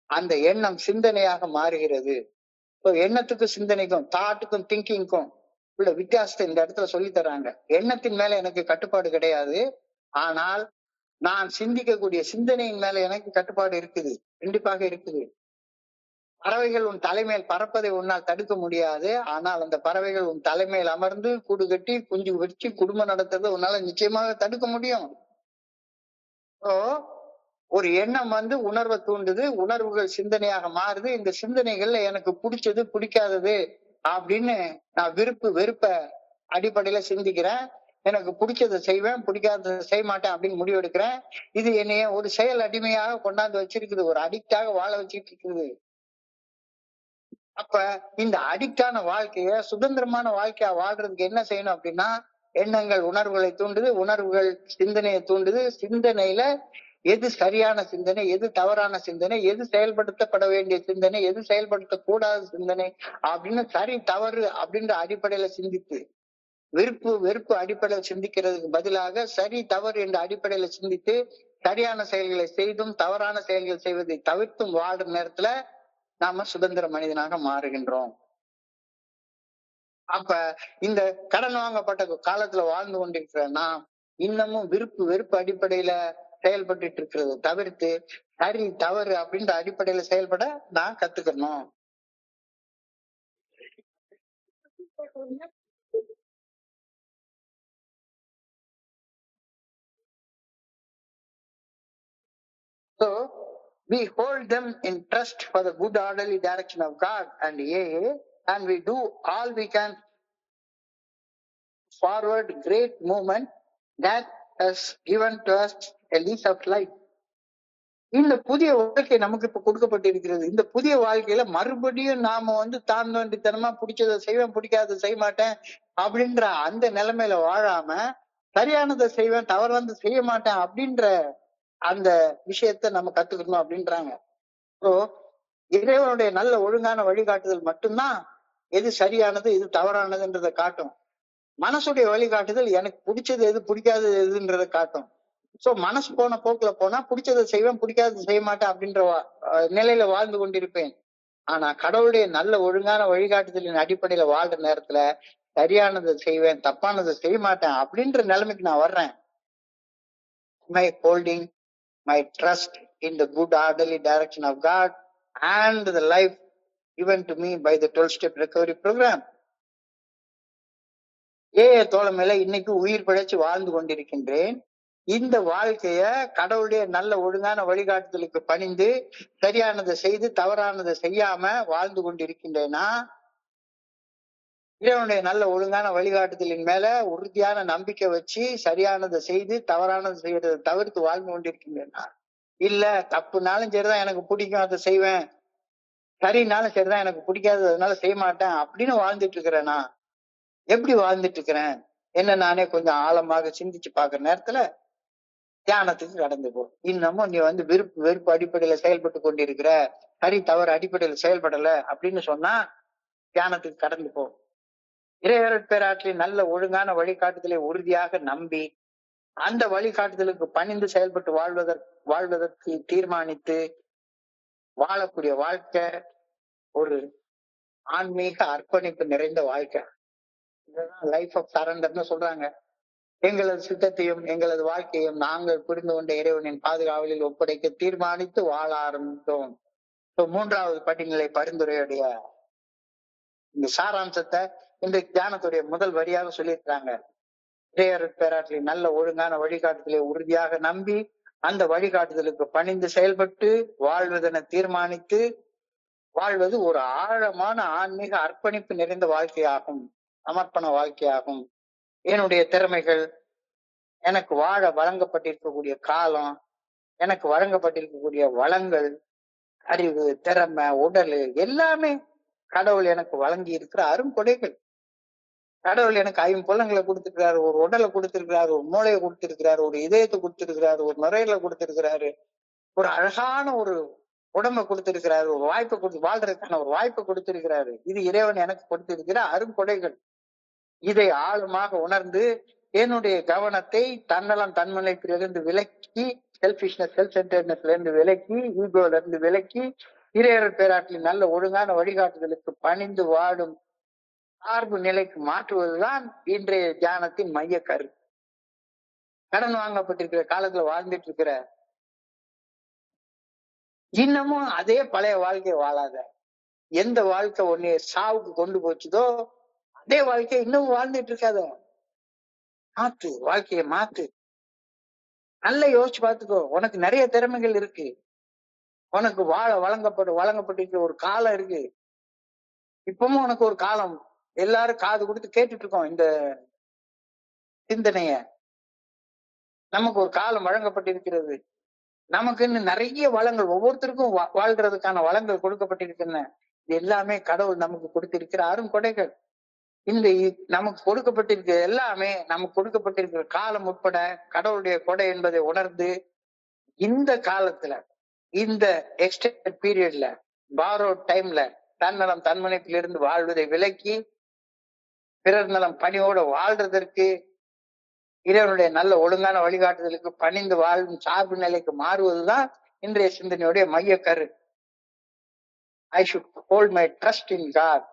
அந்த எண்ணம் சிந்தனையாக மாறுகிறது. எண்ணத்துக்கும் சிந்தனைக்கும், தாட்டுக்கும் திங்கிங்க்கும் உள்ள வித்தியாசத்தை இந்த இடத்துல சொல்லி தர்றாங்க. எண்ணத்தின் மேல எனக்கு கட்டுப்பாடு கிடையாது. ஆனால் நான் சிந்திக்கக்கூடிய சிந்தனையின் மேல எனக்கு கட்டுப்பாடு இருக்குது. கண்டிப்பாக இருக்குது. பறவைகள் உன் தலைமையில் பறப்பதை உன்னால் தடுக்க முடியாது. ஆனால் அந்த பறவைகள் உன் தலைமையில் அமர்ந்து கூடு கட்டி குஞ்சு வச்சு குடும்பம் நடத்துறதை உன்னால நிச்சயமாக தடுக்க முடியும். ஒரு எண்ணம் உணர்வை தூண்டுது, உணர்வுகள் சிந்தனையாக மாறுது. இந்த சிந்தனைகள்ல எனக்கு பிடிச்சது பிடிக்காதது அப்படின்னு நான் வெறுப்ப அடிப்படையில சிந்திக்கிறேன். எனக்கு பிடிச்சதை செய்வேன், பிடிக்காததை செய்ய மாட்டேன் அப்படின்னு முடிவு எடுக்கிறேன். இது என்னைய ஒரு செயல் அடிமையாக கொண்டாந்து வச்சிருக்குது, ஒரு அடிக்டாக வாழ வச்சுட்டு இருக்குது. அப்ப இந்த அடிக்டான வாழ்க்கைய சுதந்திரமான வாழ்க்கையா வாழ்றதுக்கு என்ன செய்யணும் அப்படின்னா, எண்ணங்கள் உணர்வுகளை தூண்டுது, உணர்வுகள் சிந்தனையை தூண்டுது. சிந்தனையில எது சரியான சிந்தனை, எது தவறான சிந்தனை, எது செயல்படுத்தப்பட வேண்டிய சிந்தனை, எது செயல்படுத்தக்கூடாத சிந்தனை அப்படின்னு சரி தவறு அப்படின்ற அடிப்படையில சிந்தித்து, வெறுப்பு அடிப்படையில் சிந்திக்கிறதுக்கு பதிலாக சரி தவறு என்ற அடிப்படையில சிந்தித்து சரியான செயல்களை செய்தும் தவறான செயல்கள் செய்வதை தவிர்த்தும் வாழும் நேரத்துல நாம சுதந்திர மனிதனாக மாறுகின்றோம். அப்ப இந்த கடன் வாங்கப்பட்ட காலத்துல வாழ்ந்து கொண்டிருக்கிற நாம் இன்னமும் வெறுப்பு அடிப்படையில செயல்பட்டு இருக்கிறத தவிர்த்து சரி தவறு அப்படின்ற அடிப்படையில செயல்பட நான் கத்துக்கணும். So we hold them in trust for the good orderly direction of God and AA, and we do all we can forward great movement that has given to us a lease of life. இந்த புதிய வாழ்க்கை நமக்கு இப்ப கொடுக்கப்பட்டிருக்கிறது. இந்த புதிய வாழ்க்கையில மறுபடியும் நாம தாழ்ந்தோண்டித்தனமா பிடிச்சதை செய்வேன், பிடிக்காததை செய்ய மாட்டேன் அப்படின்ற அந்த நிலைமையில வாழாம சரியானதை செய்வேன், தவறானதை செய்ய மாட்டேன் அப்படின்ற அந்த விஷயத்த நம்ம கத்துக்கணும் அப்படின்றாங்க. ஸோ இறைவனுடைய நல்ல ஒழுங்கான வழிகாட்டுதல் மட்டும்தான் எது சரியானது எது தவறானதுன்றதை காட்டும். மனசுடைய வழிகாட்டுதல் எனக்கு பிடிச்சது எது பிடிக்காதது எதுன்றதை காட்டும். சோ மனசு போன போக்குல போனா பிடிச்சதை செய்வேன், பிடிக்காததை செய்ய மாட்டேன் அப்படின்ற நிலையில வாழ்ந்து கொண்டிருப்பேன். ஆனா கடவுளுடைய நல்ல ஒழுங்கான வழிகாட்டுதலின் அடிப்படையில வாழ்ற நேரத்துல சரியானதை செய்வேன், தப்பானதை செய்ய மாட்டேன் அப்படின்ற நிலைமைக்கு நான் வர்றேன். My holding my trust in the good orderly direction of God and the life given to me by the 12-step recovery program. தோழமையில இன்னைக்கு உயிர் பிழைச்சு வாழ்ந்து கொண்டிருக்கின்றேன். இந்த வாழ்க்கைய கடவுளுடைய நல்ல ஒழுங்கான வழிகாட்டுதலுக்கு பணிந்து சரியானதை செய்து தவறானதை செய்யாம வாழ்ந்து கொண்டிருக்கின்றேனா, இறைவனுடைய நல்ல ஒழுங்கான வழிகாட்டுதலின் மேல உறுதியான நம்பிக்கை வச்சு சரியானதை செய்து தவறானதை செய்யறதை தவிர்த்து வாழ்ந்து கொண்டிருக்கின்றேனா, இல்ல தப்புனாலும் சரிதான் எனக்கு பிடிக்கும் அதை செய்வேன், சரினாலும் சரிதான் எனக்கு பிடிக்காது அதனால செய்ய மாட்டேன் அப்படின்னு வாழ்ந்துட்டு இருக்கிறேனா, எப்படி வாழ்ந்துட்டு இருக்கிறேன் என்ன நானே கொஞ்சம் ஆழமாக சிந்திச்சு பாக்குற நேரத்துல தியானத்துக்கு கடந்து போ. இன்னமும் நீ வெறுப்பு அடிப்படையில செயல்பட்டு கொண்டிருக்கிற, சரி தவறு அடிப்படையில செயல்படல அப்படின்னு சொன்னா தியானத்துக்கு கடந்து போ. இறையருட்பேராற்றலின் நல்ல ஒழுங்கான வழிகாட்டுதலை உறுதியாக நம்பி அந்த வழிகாட்டுதலுக்கு பணிந்து செயல்பட்டு வாழ்வதற்கு தீர்மானித்து வாழக்கூடிய வாழ்க்கை ஒரு ஆன்மீக அர்ப்பணிப்பு நிறைந்த வாழ்க்கை. இதுதான் லைஃப் ஆஃப் சரண்டர்னு சொல்றாங்க. எங்களது சித்தத்தையும் எங்களது வாழ்க்கையும் நாங்கள் புரிந்து கொண்ட இறைவனின் பாதுகாவலில் ஒப்படைக்க தீர்மானித்து வாழ ஆரம்பித்தோம். மூன்றாவது படிநிலை பரிந்துரையுடைய இந்த சாராம்சத்தை இந்த தியானத்துடைய முதல் வரியாக சொல்லியிருக்காங்க. இறையருட்பேராற்றலின் நல்ல ஒழுங்கான வழிகாட்டுதலை உறுதியாக நம்பி அந்த வழிகாட்டுதலுக்கு பணிந்து செயல்பட்டு வாழ்வதென தீர்மானித்து வாழ்வது ஒரு ஆழமான ஆன்மீக அர்ப்பணிப்பு நிறைந்த வாழ்க்கையாகும், சமர்ப்பண வாழ்க்கையாகும். என்னுடைய திறமைகள், எனக்கு வாழ வழங்கப்பட்டிருக்கக்கூடிய காலம், எனக்கு வழங்கப்பட்டிருக்கக்கூடிய வளங்கள், அறிவு, திறமை, உடல் எல்லாமே கடவுள் எனக்கு வழங்கி இருக்கிற அருங்கொடைகள். கடவுள் எனக்கு ஐம்புலங்களை கொடுத்திருக்கிறாரு, ஒரு உடலை கொடுத்திருக்கிறாரு, ஒரு மூளையை கொடுத்திருக்கிறாரு, ஒரு இதயத்தை கொடுத்திருக்கிறாரு, ஒரு நுரையீரலை கொடுத்திருக்கிறாரு, ஒரு அழகான ஒரு உடம்பை கொடுத்திருக்கிறாரு, ஒரு வாய்ப்பை வாழ்றதுக்கான ஒரு வாய்ப்பை கொடுத்திருக்கிறாரு. இது இறைவன் எனக்கு கொடுத்திருக்கிற அருங்கொடைகள். இதை ஆழமாக உணர்ந்து என்னுடைய கவனத்தை தன்னலம் தன்முனைப்பிலிருந்து விலக்கி, செல்ஃபிஷ்னஸ் செல்ஃப் சென்டர்னஸ்ல இருந்து விலக்கி, ஈகோல இருந்து விலக்கி, இறையர் பேராற்றில் நல்ல ஒழுங்கான வழிகாட்டுதலுக்கு பணிந்து வாடும் சார்பு நிலைக்கு மாற்றுவதுதான் இன்றைய தியானத்தின் மைய கரு. கடன் வாங்கப்பட்டிருக்கிற காலத்துல வாழ்ந்துட்டு இருக்கிற, இன்னமும் அதே பழைய வாழ்க்கையை வாழாத, எந்த வாழ்க்கை உன்னைய சாவுக்கு கொண்டு போச்சுதோ அதே வாழ்க்கையை இன்னும் வாழ்ந்துட்டு இருக்காத. மாத்து, வாழ்க்கையை மாத்து. நல்லா யோசிச்சு பார்த்துக்கோ. உனக்கு நிறைய திறமைகள் இருக்கு. உனக்கு வழங்கப்பட்டிருக்கிற ஒரு காலம் இருக்கு. இப்பவும் உனக்கு ஒரு காலம், எல்லாரும் காது கொடுத்து கேட்டுட்டு இருக்கோம் இந்த சிந்தனைய. நமக்கு ஒரு காலம் வழங்கப்பட்டிருக்கிறது. நமக்குன்னு நிறைய வளங்கள், ஒவ்வொருத்தருக்கும் வாழ்றதுக்கான வளங்கள் கொடுக்கப்பட்டிருக்கின்றன. இது எல்லாமே கடவுள் நமக்கு கொடுத்திருக்கிற அருங்கொடைகள். இந்த நமக்கு கொடுக்கப்பட்டிருக்கிற எல்லாமே, நமக்கு கொடுக்கப்பட்டிருக்கிற காலம் உட்பட கடவுளுடைய கொடை என்பதை உணர்ந்து, இந்த காலத்துல, இந்த எக்ஸ்டெண்டட் பீரியட்ல, பாரோட் டைம்ல தன்னலம் தன்முனைப்பிலிருந்து வாழ்வதை விலக்கி பிறர் நலம் பணியோட வாழ்றதற்கு, இறைவனுடைய நல்ல ஒழுங்கான வழிகாட்டுதலுக்கு பணிந்து வாழும் சார்பு நிலைக்கு மாறுவதுதான் இன்றைய சிந்தனையுடைய மைய கரு. I should hold my trust in God.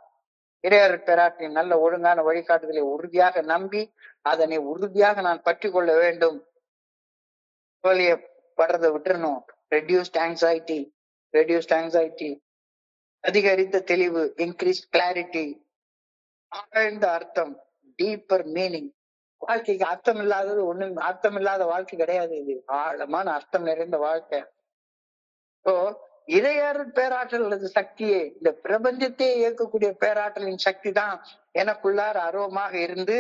இறையர் பேராற்றின் நல்ல ஒழுங்கான வழிகாட்டுதலை உறுதியாக நம்பி அதனை உறுதியாக நான் பற்றி கொள்ள வேண்டும். படுறதை விட்டுறணும். ரெடியூஸ்ட் ஆங்ஸைட்டி, அதிகரித்த தெளிவு, இன்க்ரீஸ் கிளாரிட்டி, ஆழ்ந்த அர்த்தம், டீப்பர் மீனிங். வாழ்க்கைக்கு அர்த்தம் இல்லாதது ஒண்ணும், அர்த்தம் இல்லாத வாழ்க்கை கிடையாது. இது ஆழமான அர்த்தம் நிறைந்த வாழ்க்கை. இப்போ இறையர் பேராற்றல் அல்லது சக்தியே, இந்த பிரபஞ்சத்தையே இயக்கக்கூடிய பேராற்றலின் சக்தி தான் எனக்குள்ளார அருவமாக இருந்து,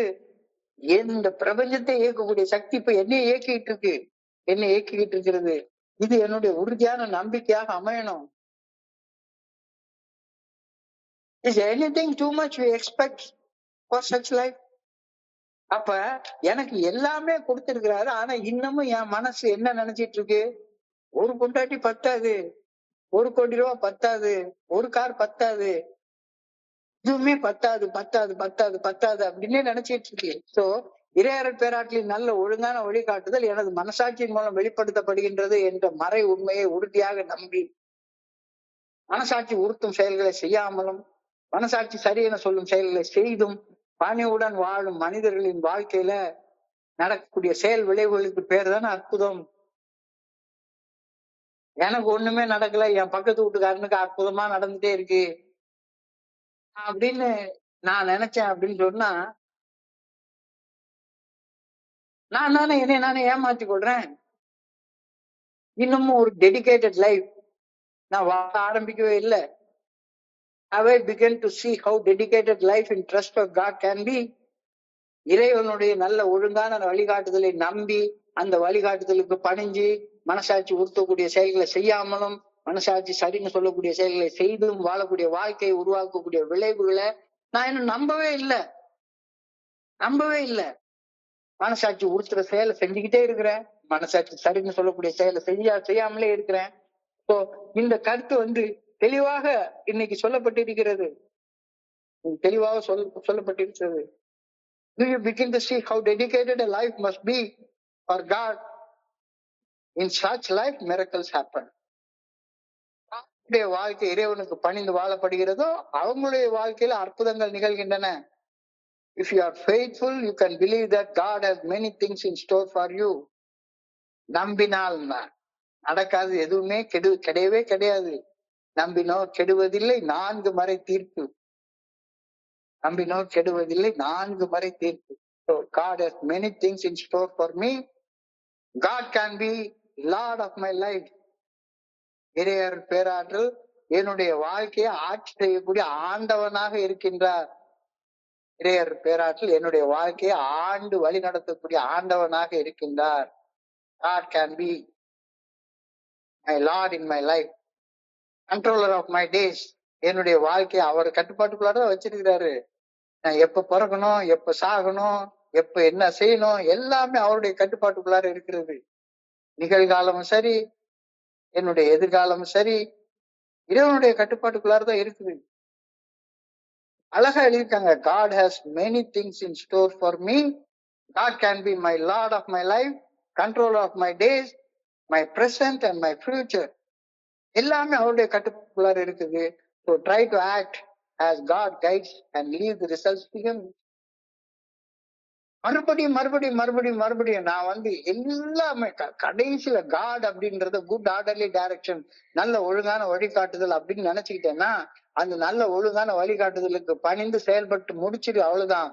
இந்த பிரபஞ்சத்தை இயக்கக்கூடிய சக்தி இப்ப என்னை இயக்கிக்கிட்டு இருக்கிறது. இது என்னுடைய உறுதியான நம்பிக்கையாக அமையணும். Is anything too much we expect for such life? அப்ப எனக்கு எல்லாமே கொடுத்திருக்கிறாரு. ஆனா இன்னமும் என் மனசு என்ன நினைச்சிட்டு இருக்கு? ஒரு பொண்டாட்டி பத்தாது, 1 கோடி ரூபாய் பத்தாது, ஒரு கார் பத்தாது, எதுவுமே பத்தாது அப்படின்னே நினைச்சிட்டு இருக்கு. சோ இறையர் பேராற்றலின் நல்ல ஒழுங்கான வழிகாட்டுதல் எனது மனசாட்சியின் மூலம் வெளிப்படுத்தப்படுகின்றது என்ற மறை உண்மையை உறுதியாக நம்பி, மனசாட்சி உறுத்தும் செயல்களை செய்யாமலும், மனசாட்சி சரி என சொல்லும் செயல்களை செய்தும் பணிவுடன் வாழும் மனிதர்களின் வாழ்க்கையில நடக்கக்கூடிய செயல் விளைவுகளுக்கு பேர் தானே அற்புதம். எனக்கு ஒண்ணுமே நடக்கல, என் பக்கத்து வீட்டுக்காரனுக்கு அற்புதமா நடந்துட்டே இருக்கு அப்படின்னு நான் நினைச்சேன் அப்படின்னு சொன்னா, நான் தானே என்னை நானே ஏமாத்தி கொள்றேன். இன்னமும் ஒரு டெடிகேட்டட் லைஃப் நான் வாழ ஆரம்பிக்கவே இல்லை. Have I begun to see how dedicated life in trust of God can be? இறைவனுடைய நல்ல ஒழுங்கான வழிகாட்டுதலை நம்பி அந்த வழிகாட்டுதலுக்கு பணிஞ்சு மனசாட்சி உறுத்தக்கூடிய செயல்களை செய்யாமலும், மனசாட்சி சரின்னு சொல்லக்கூடிய செயல்களை செய்தும் வாழக்கூடிய வாழ்க்கையை உருவாக்கக்கூடிய விளைவுகளை நான் இன்னும் நம்பவே இல்லை. மனசாட்சி உறுத்துற செயலை செஞ்சுக்கிட்டே இருக்கிறேன், மனசாட்சி சரின்னு சொல்லக்கூடிய செயலை செய்யாமலே இருக்கிறேன். சோ இந்த கருத்து தெளிவாக இன்னைக்கு சொல்லப்பட்டிருக்கிறது. Do you begin to see how dedicated a life must be for God? In such life, miracles happen. வாழ்க்கை இறைவனுக்கு பணிந்து வாழப்படுகிறதோ அவங்களுடைய வாழ்க்கையில அற்புதங்கள் நிகழ்கின்றன. If you are faithful, you can believe that God has many things in store for you. நம்பினால் நடக்காது எதுவுமே கிடையவே கிடையாது. நம்பினோர் கெடுவதில்லை, 4 மறை தீர்ப்பு. So God has many things in store for me. God can be Lord of my life. இறையர் பேராற்றல் என்னுடைய வாழ்க்கையை ஆட்சி செய்யக்கூடிய ஆண்டவனாக இருக்கின்றார். இறையர் பேராற்றல் என்னுடைய வாழ்க்கையை ஆண்டு வழி நடத்தக்கூடிய ஆண்டவனாக இருக்கின்றார். God can be my lord in my life, controller of my days. என்னுடைய வாழ்க்கையை அவர் கட்டுப்பாட்டுக்குள்ளார வச்சிருக்கிறாரு. நான் எப்ப பிறக்கணும், எப்ப சாகணும், எப்ப என்ன செய்யணும், எல்லாமே அவருடைய கட்டுப்பாட்டுக்குள்ளார இருக்கிறது. நிகழ்காலமும் சரி, என்னுடைய எதிர்காலமும் சரி, இறைவனுடைய கட்டுப்பாட்டுக்குள்ளார இருக்குது. அழகா எழுதியிருக்காங்க, God has many things in store for me. God can be my Lord of my life, controller of my days, my present and my future. எல்லாமே அவருடைய கட்டுப்பாட்டுக்குள்ளார இருக்குது. So try to act as God guides and leave the results to him. மறுபடியும் மறுபடியும் மறுபடியும் மறுபடியும் நான் எல்லாமே கடைசியில காட் அப்படின்றத குட் ஆர்டர்லி டைரக்ஷன், நல்ல ஒழுங்கான வழிகாட்டுதல் அப்படின்னு நினைச்சுக்கிட்டேன்னா, அந்த நல்ல ஒழுங்கான வழிகாட்டுதலுக்கு பணிந்து செயல்பட்டு முடிச்சிடு, அவ்வளவுதான்.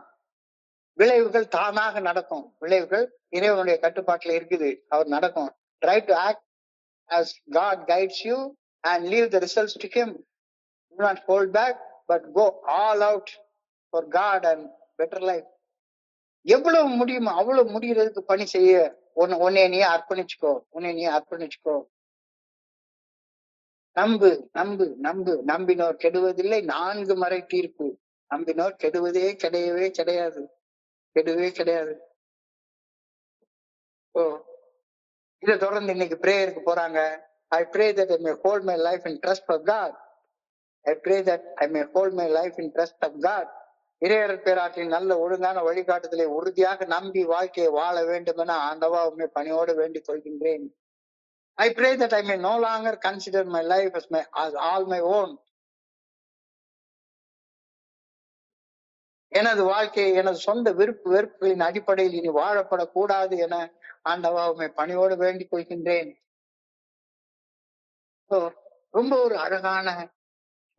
விளைவுகள் தானாக நடக்கும். விளைவுகள் இறைவனுடைய கட்டுப்பாட்டுல இருக்குது, அவர் நடக்கும். Try to act as God guides you and leave the results to him. Do not hold back, but go all out for God and better life. எவ்வளவு முடியுமோ அவ்வளவு முடியறதுக்கு பணி செய்ய உன்னை நீ அர்ப்பணிச்சுக்கோ, உன்னை நீ அர்ப்பணிச்சுக்கோ. நம்பு நம்பு நம்பு, நம்பினோர் கெடுவதில்லை, 4 மறை தீர்ப்பு. நம்பினோர் கெடுவதே கிடையவே கிடையாது, கெடுவே கிடையாது. ஓ, இதை தொடர்ந்து இன்னைக்கு பிரேயருக்கு போறாங்க. I pray that I may hold my life in trust of God. I pray that I may hold my life in trust of God. இறையர் பேராற்றின் நல்ல ஒழுங்கான வழிகாட்டுதலை உறுதியாக நம்பி வாழ்க்கையை வாழ வேண்டும் என ஆண்டவா உண்மை பணியோடு வேண்டிக் கொள்கின்றேன். I pray that I may no longer consider my life as all my own. எனது வாழ்க்கையை எனது சொந்த விருப்பு வெறுப்புகளின் அடிப்படையில் இனி வாழப்படக்கூடாது என ஆண்டவா உண்மை பணியோடு வேண்டிக் கொள்கின்றேன். ரொம்ப ஒரு அழகான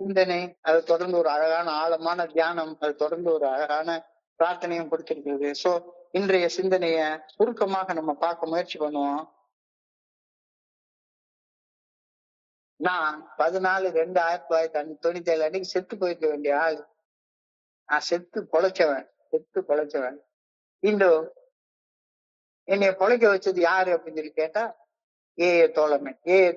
சிந்தனை, அது தொடர்ந்து ஒரு அழகான ஆழமான தியானம், அது தொடர்ந்து ஒரு அழகான பிரார்த்தனையும் கொடுத்திருக்கிறது. சோ இன்றைய சிந்தனைய சுருக்கமாக நம்ம பார்க்க முயற்சி பண்ணுவோம். நான் 14/2/1997 அன்னைக்கு செத்து போயிருக்க வேண்டிய ஆள். நான் செத்து பொழைச்சவன். இந்த என்னைய பொழைக்க வச்சது யாரு அப்படின்னு சொல்லி கேட்டா, ஏஏ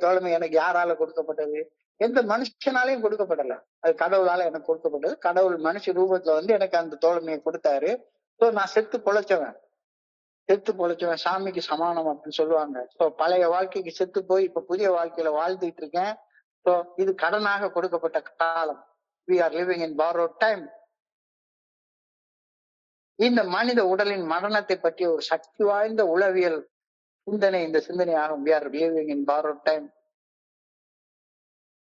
தோழமை எனக்கு யாரால கொடுக்கப்பட்டது? எந்த மனுஷனாலையும் கொடுக்கப்படல, அது கடவுளால எனக்கு கொடுக்கப்பட்டது. கடவுள் மனுஷ ரூபத்துல எனக்கு அந்த தோழமையை கொடுத்தாரு. சோ நான் செத்து பொழைச்சவன், சாமிக்கு சமானம் அப்படின்னு சொல்லுவாங்க. சோ பழைய வாழ்க்கைக்கு செத்து போய் இப்ப புதிய வாழ்க்கையில வாழ்ந்துட்டு இருக்கேன். சோ இது கடனாக கொடுக்கப்பட்ட காலம். We are living in borrowed time. இந்த மனித உடலின் மரணத்தை பற்றிய ஒரு சக்தி வாய்ந்த உளவியல் சிந்தனை இந்த சிந்தனையாகும். We are living in borrowed time.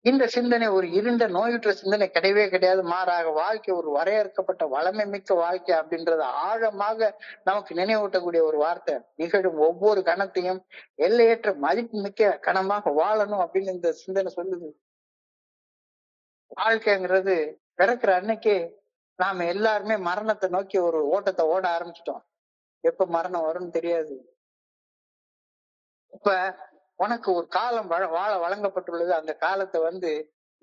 இந்த சிந்தனை ஒரு இருண்ட நோயுற்ற சிந்தனை கிடையவே கிடையாது. மாறாக வாழ்க்கை ஒரு வரையறுக்கப்பட்ட வளமை மிக்க வாழ்க்கை அப்படின்றத ஆழமாக நமக்கு நினைவூட்டக்கூடிய ஒரு வார்த்தை. நிகழும் ஒவ்வொரு கணத்தையும் எல்லையற்ற மதிப்பு மிக்க கணமாக வாழணும் அப்படின்னு இந்த சிந்தனை சொல்லுது. வாழ்க்கைங்கிறது பிறக்கிற அன்னைக்கே நாம எல்லாருமே மரணத்தை நோக்கி ஒரு ஓட்டத்தை ஓட ஆரம்பிச்சிட்டோம். எப்ப மரணம் வரும்னு தெரியாது. இப்ப உனக்கு ஒரு காலம் வாழ வழங்கப்பட்டுள்ளது. அந்த காலத்தை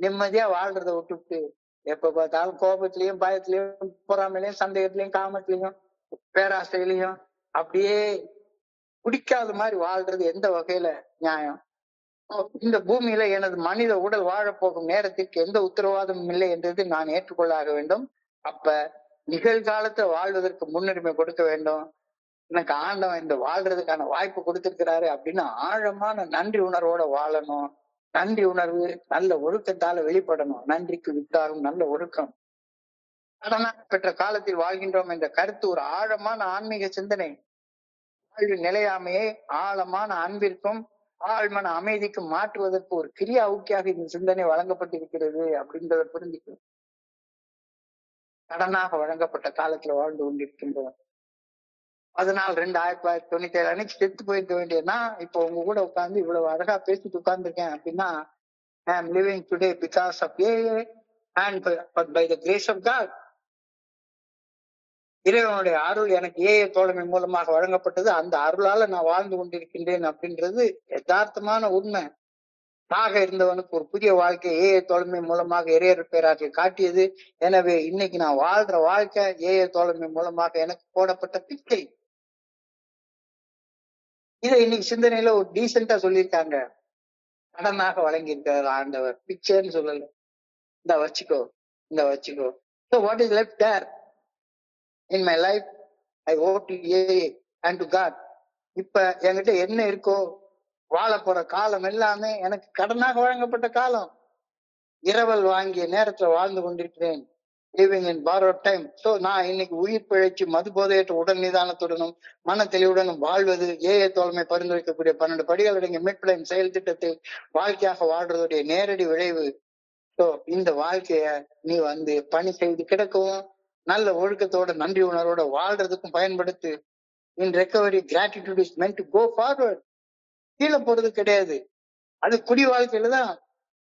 நிம்மதியா வாழ்றத விட்டுவிட்டு எப்ப பார்த்தாலும் கோபத்திலையும் பயத்திலையும் பொறாமையிலையும் சந்தேகத்திலையும் காமத்திலையும் பேராசையிலையும் அப்படியே குடிக்காத மாதிரி வாழ்றது எந்த வகையில நியாயம்? இந்த பூமியில எனது மனித உடல் வாழப்போகும் நேரத்திற்கு எந்த உத்தரவாதமும் இல்லை என்றது நான் ஏற்றுக்கொள்ளாக வேண்டும். அப்ப நிகழ்காலத்தை வாழ்வதற்கு முன்னுரிமை கொடுக்க வேண்டும். எனக்கு ஆண்டவன் இந்த வாழ்றதுக்கான வாய்ப்பு கொடுத்திருக்கிறாரு அப்படின்னு ஆழமான நன்றி உணர்வோட வாழணும். நன்றி உணர்வு நல்ல ஒழுக்கத்தால வெளிப்படணும். நன்றிக்கு வித்தாகும் நல்ல ஒழுக்கம். கடனாக பெற்ற காலத்தில் வாழ்கின்றோம் என்ற கருத்து ஒரு ஆழமான ஆன்மீக சிந்தனை. நிலையாமையை ஆழமான அன்பிற்கும் ஆழ்மன அமைதிக்கும் மாற்றுவதற்கு ஒரு கிரியா ஊக்கியாக இந்த சிந்தனை வழங்கப்பட்டிருக்கிறது அப்படின்றத புரிஞ்சுக்கணும். கடனாக வழங்கப்பட்ட காலத்துல வாழ்ந்து கொண்டிருக்கின்றோம். 14/2/1997 அன்னைக்கு செத்து போயிருக்க வேண்டியதுன்னா இப்போ உங்க கூட உட்கார்ந்து இவ்வளவு அழகா பேசிட்டு உட்கார்ந்துருக்கேன் அப்படின்னா, I am living today because of AA and by the grace of God. இறைவனுடைய அருள் எனக்கு ஏஏ தோழமை மூலமாக வழங்கப்பட்டது. அந்த அருளால நான் வாழ்ந்து கொண்டிருக்கின்றேன் அப்படின்றது யதார்த்தமான உண்மை. தாக இருந்தவனுக்கு ஒரு புதிய வாழ்க்கை ஏஏ தோழமை மூலமாக இறையர் பேராற்றில் காட்டியது. எனவே இன்னைக்கு நான் வாழ்ற வாழ்க்கை ஏஏ தோழமை மூலமாக எனக்கு போடப்பட்ட பிச்சை. இதை இன்னைக்கு சிந்தனையில ஒரு டீசெண்டா சொல்லியிருக்காங்க. கடனாக வழங்கி இருக்கிறார் ஆண்டவர். பிச்சைன்னு சொல்லல, இந்த வச்சுக்கோ, இந்த வச்சுக்கோ. So what is left there in my life? I owe to AA and to God. இப்ப என்கிட்ட என்ன இருக்கோ, வாழ போற காலம் எல்லாமே எனக்கு கடனாக வழங்கப்பட்ட காலம். இரவல் வாங்கிய நேரத்துல வாழ்ந்து கொண்டிருக்கிறேன். Living in borrowed time. So நான் இன்னைக்கு உயிர் பிழைச்சு மது போதையற்ற உடல் நிதானத்துடனும் மன தெளிவுடனும் வாழ்வது ஏஏ தோழமை பரிந்துரைக்கக்கூடிய 12 படிகள் அடங்கிய மீட்புடன் செயல் திட்டத்தை வாழ்க்கையாக வாழ்றதுடைய நேரடி விளைவு. சோ இந்த வாழ்க்கைய நீ பணி செய்து கிடக்கவும் நல்ல ஒழுக்கத்தோட நன்றி உணர்வோட வாழ்றதுக்கும் பயன்படுத்து. In recovery gratitude is meant to go forward. கீழே போறது கிடையாது. அது குடி வாழ்க்கையில தான்.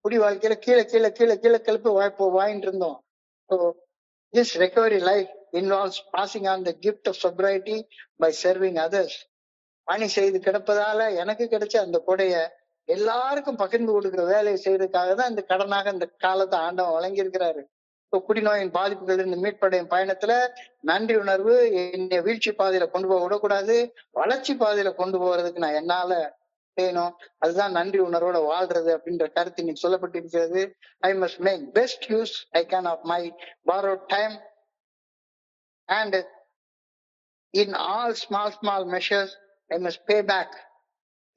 குடி வாழ்க்கையில கீழே கீழே கீழே கீழே கிளப்பி வாங்கிட்டு இருந்தோம். So this recovery life involves passing on the gift of sobriety by serving others. பணி செய்து கிடப்பதால எனக்கு கிடைச்ச அந்த கொடைய எல்லாருக்கும் பகிர்ந்து கொடுக்கிற வேலையை செய்யறதுக்காக தான் இந்த கடனாக இந்த காலத்தை ஆண்டவன் வழங்கி இருக்கிறாரு. குடிநோயின் பாதிப்புகள் இருந்து மீட்படையும் பயணத்துல நன்றி உணர்வு என்னை வீழ்ச்சி பாதையில கொண்டு போக விடக்கூடாது, வளர்ச்சி பாதையில கொண்டு போறதுக்கு நான் என்னால செய்யணும். அதுதான் நன்றி உணர்வோட வாழ்றது அப்படின்ற கருத்து இன்னைக்கு சொல்லப்பட்டிருக்கிறது. I must make best use I can of my borrowed time and in all small measures I must pay back.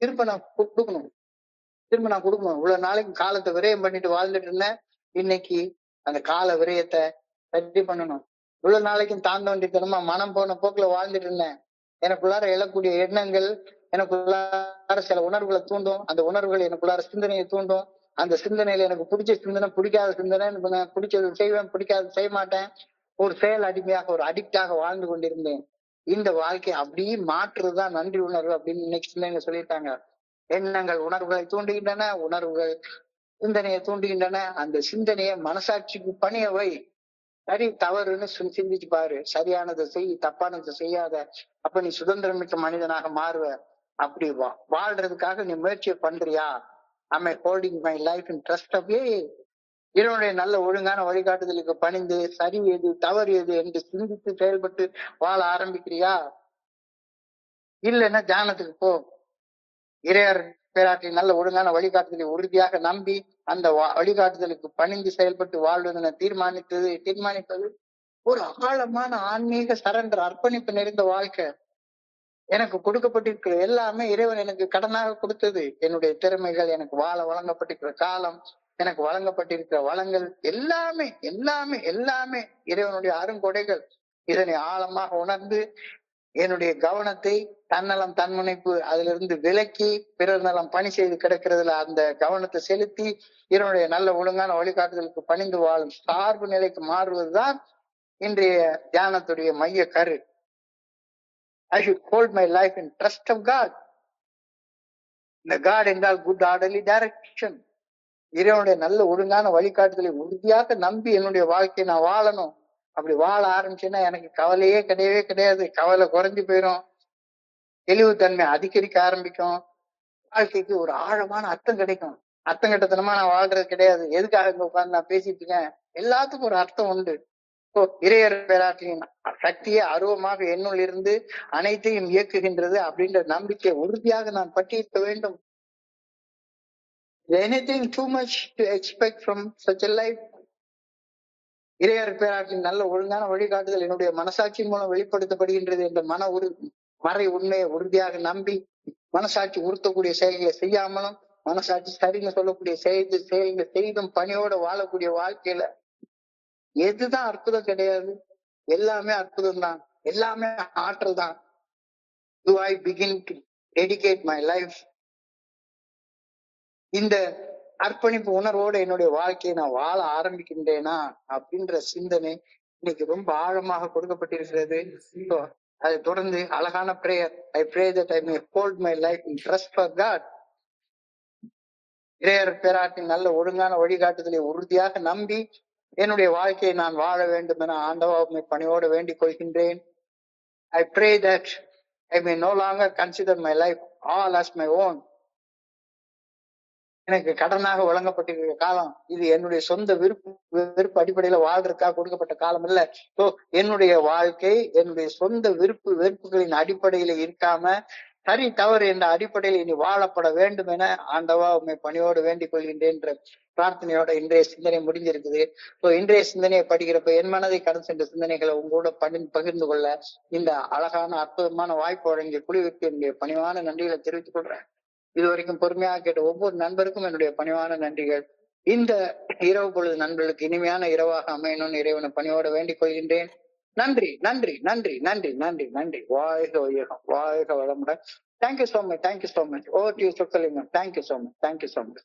திரும்ப நான் கொடுக்கணும். இவ்வளவு நாளைக்கு காலத்தை விரயம் பண்ணிட்டு வாழ்ந்துட்டு இருந்தேன். இன்னைக்கு அந்த கால விரயத்தை சரி பண்ணணும். இவ்வளவு நாளைக்கும் தாண்டவண்டித்தனமா மனம் போன போக்குல வாழ்ந்துட்டு இருந்தேன். எனக்குள்ளார எழக்கூடிய எண்ணங்கள் எனக்குள்ளார சில உணர்வுகளை தூண்டும். அந்த உணர்வுகள் எனக்குள்ளார சிந்தனையை தூண்டும். அந்த சிந்தனையில எனக்கு பிடிச்ச சிந்தனை, பிடிக்காத சிந்தனை, பிடிச்சது செய்வேன், பிடிக்காத செய்ய மாட்டேன். ஒரு செயல் அடிமையாக, ஒரு அடிக்டாக வாழ்ந்து கொண்டிருந்தேன். இந்த வாழ்க்கை அப்படியே மாற்றுறதுதான் நன்றி உணர்வு அப்படின்னு இன்னைக்கு சிந்தனை சொல்லியிருக்காங்க. எண்ணங்கள் உணர்வுகளை தூண்டுகின்றன, உணர்வுகள் சிந்தனையை தூண்டுகின்றன. அந்த சிந்தனையை மனசாட்சிக்கு பணியவை. சரி தவறுன்னு சிந்திச்சு பாரு, சரியானதை செய், தப்பானதை செய்யாத. அப்ப நீ சுதந்திரமிக்க மனிதனாக மாறுவ. அப்படி வாழ்றதுக்காக நீ முயற்சியை பண்றியா? am I holding my life in trust of AA? இறைவனுடைய நல்ல ஒழுங்கான வழிகாட்டுதலுக்கு பணிந்து சரி எது தவறு எது என்று சிந்தித்து செயல்பட்டு வாழ ஆரம்பிக்கிறியா? இல்லைன்னா தியானத்துக்கு போ. இறையர் பேராற்றின் நல்ல ஒழுங்கான வழிகாட்டுதலை உறுதியாக நம்பி அந்த வழிகாட்டுதலுக்கு பணிந்து செயல்பட்டு வாழ்வதென தீர்மானிப்பது ஒரு ஆழமான ஆன்மீக சரண்டர், அர்ப்பணிப்பு நிறைந்த வாழ்க்கை. எனக்கு கொடுக்கப்பட்டிருக்கிற எல்லாமே இறைவன் எனக்கு கடனாக கொடுத்தது. என்னுடைய திறமைகள், எனக்கு வாழ வழங்கப்பட்டிருக்கிற காலம், எனக்கு வழங்கப்பட்டிருக்கிற வளங்கள் எல்லாமே எல்லாமே எல்லாமே இறைவனுடைய அருங்கொடைகள். இதனை ஆழமாக உணர்ந்து என்னுடைய கவனத்தை தன்னலம் தன்முனைப்பு அதிலிருந்து விலக்கி பிறர் நலம் பணி செய்து கிடக்கிறதுல அந்த கவனத்தை செலுத்தி இதனுடைய நல்ல ஒழுங்கான வழிகாட்டுதலுக்கு பணிந்து வாழும் சார்பு நிலைக்கு மாறுவதுதான் இன்றைய தியானத்துடைய மைய கரு. I should hold my life in trust of God. இந்த God என்றால் குட் ஆர்டர்லி டைரக்ஷன். இறைவனுடைய நல்ல ஒழுங்கான வழிகாட்டுதலை உறுதியாக நம்பி என்னுடைய வாழ்க்கையை நான் வாழணும். அப்படி வாழ ஆரம்பிச்சேன்னா எனக்கு கவலையே கிடையவே கிடையாது. கவலை குறைஞ்சு போயிடும், தெளிவுத்தன்மை அதிகரிக்க ஆரம்பிக்கும், வாழ்க்கைக்கு ஒரு ஆழமான அர்த்தம் கிடைக்கும். அர்த்தம் கட்டத்தனமா நான் வாழ்றது கிடையாது. எதுக்காக இங்க உட்கார்ந்து நான் பேசிட்டு இருக்கேன்? எல்லாத்துக்கும் ஒரு அர்த்தம் உண்டு. இறையர் பேராற்றின் சக்தியை அருவமாக என்னுள் இருந்து அனைத்தையும் இயக்குகின்றது அப்படின்ற நம்பிக்கை உறுதியாக நான் பற்றியிருக்க வேண்டும். Anything too much to expect from such a life? இறையர் பேராற்றின் நல்ல ஒழுங்கான வழிகாட்டுதல் என்னுடைய மனசாட்சியின் மூலம் வெளிப்படுத்தப்படுகின்றது என்ற மறை உண்மையை உறுதியாக நம்பி மனசாட்சி உறுத்தக்கூடிய செயல்களை செய்யாமலும் மனசாட்சி சரின்னு சொல்லக்கூடிய செயல்கள் செய்தும் பணியோட வாழக்கூடிய வாழ்க்கையில எதுதான் அற்புதம் கிடையாது? எல்லாமே அற்புதம் தான், எல்லாமே ஆற்றல் தான். Do I begin to dedicate my life? இந்த அர்ப்பணிப்பு உணர்வோட என்னுடைய வாழ்க்கையை நான் வாழ ஆரம்பிக்கின்றேனா அப்படின்ற சிந்தனை இன்னைக்கு ரொம்ப ஆழமாக கொடுக்கப்பட்டிருக்கிறது. அதை தொடர்ந்து அழகான prayer, I pray that I may hold my life in trust for God. இறையர் பேராட்டின் நல்ல ஒழுங்கான வழிகாட்டுதலை உறுதியாக நம்பி என்னுடைய வாழ்க்கையை நான் வாழ வேண்டும் என ஆண்டவா பணியோடு வேண்டிக் கொள்கின்றேன். I pray that I may no longer consider my life all as my own. எனக்கு கடனாக வழங்கப்பட்டிருக்கிற காலம் இது என்னுடைய சொந்த விருப்பு அடிப்படையில வாழ்றதுக்காக கொடுக்கப்பட்ட காலம் இல்ல. என்னுடைய வாழ்க்கை என்னுடைய சொந்த வெறுப்புகளின் அடிப்படையில இருக்காம சரி தவறு என்ற அடிப்படையில் இனி வாழப்பட வேண்டும் என ஆண்டவா உண்மை பணியோடு வேண்டிக் கொள்கின்றேன் என்ற பிரார்த்தனையோட இன்றைய சிந்தனை முடிஞ்சிருக்குது. இன்றைய சிந்தனையை படிக்கிறப்ப என் மனதை கடந்து சென்ற சிந்தனைகளை உங்களோட பகிர்ந்து கொள்ள இந்த அழகான அற்புதமான வாய்ப்பு வழங்கிய குழுவிற்கு என்னுடைய பணிவான நன்றிகளை தெரிவித்துக் கொள்றேன். இதுவரைக்கும் பொறுமையாக கேட்ட ஒவ்வொரு நண்பருக்கும் என்னுடைய பணிவான நன்றிகள். இந்த இரவு பொழுது நண்பர்களுக்கு இனிமையான இரவாக அமையணும்னு இறைவனை பணியோட வேண்டிக் கொள்கின்றேன். நன்றி நன்றி நன்றி நன்றி நன்றி நன்றி. வாழ்க வையகம், வாழ்க வளமுடன். Thank you so much, thank you so much. Over to you Chockalingam. Thank you so much, thank you so much.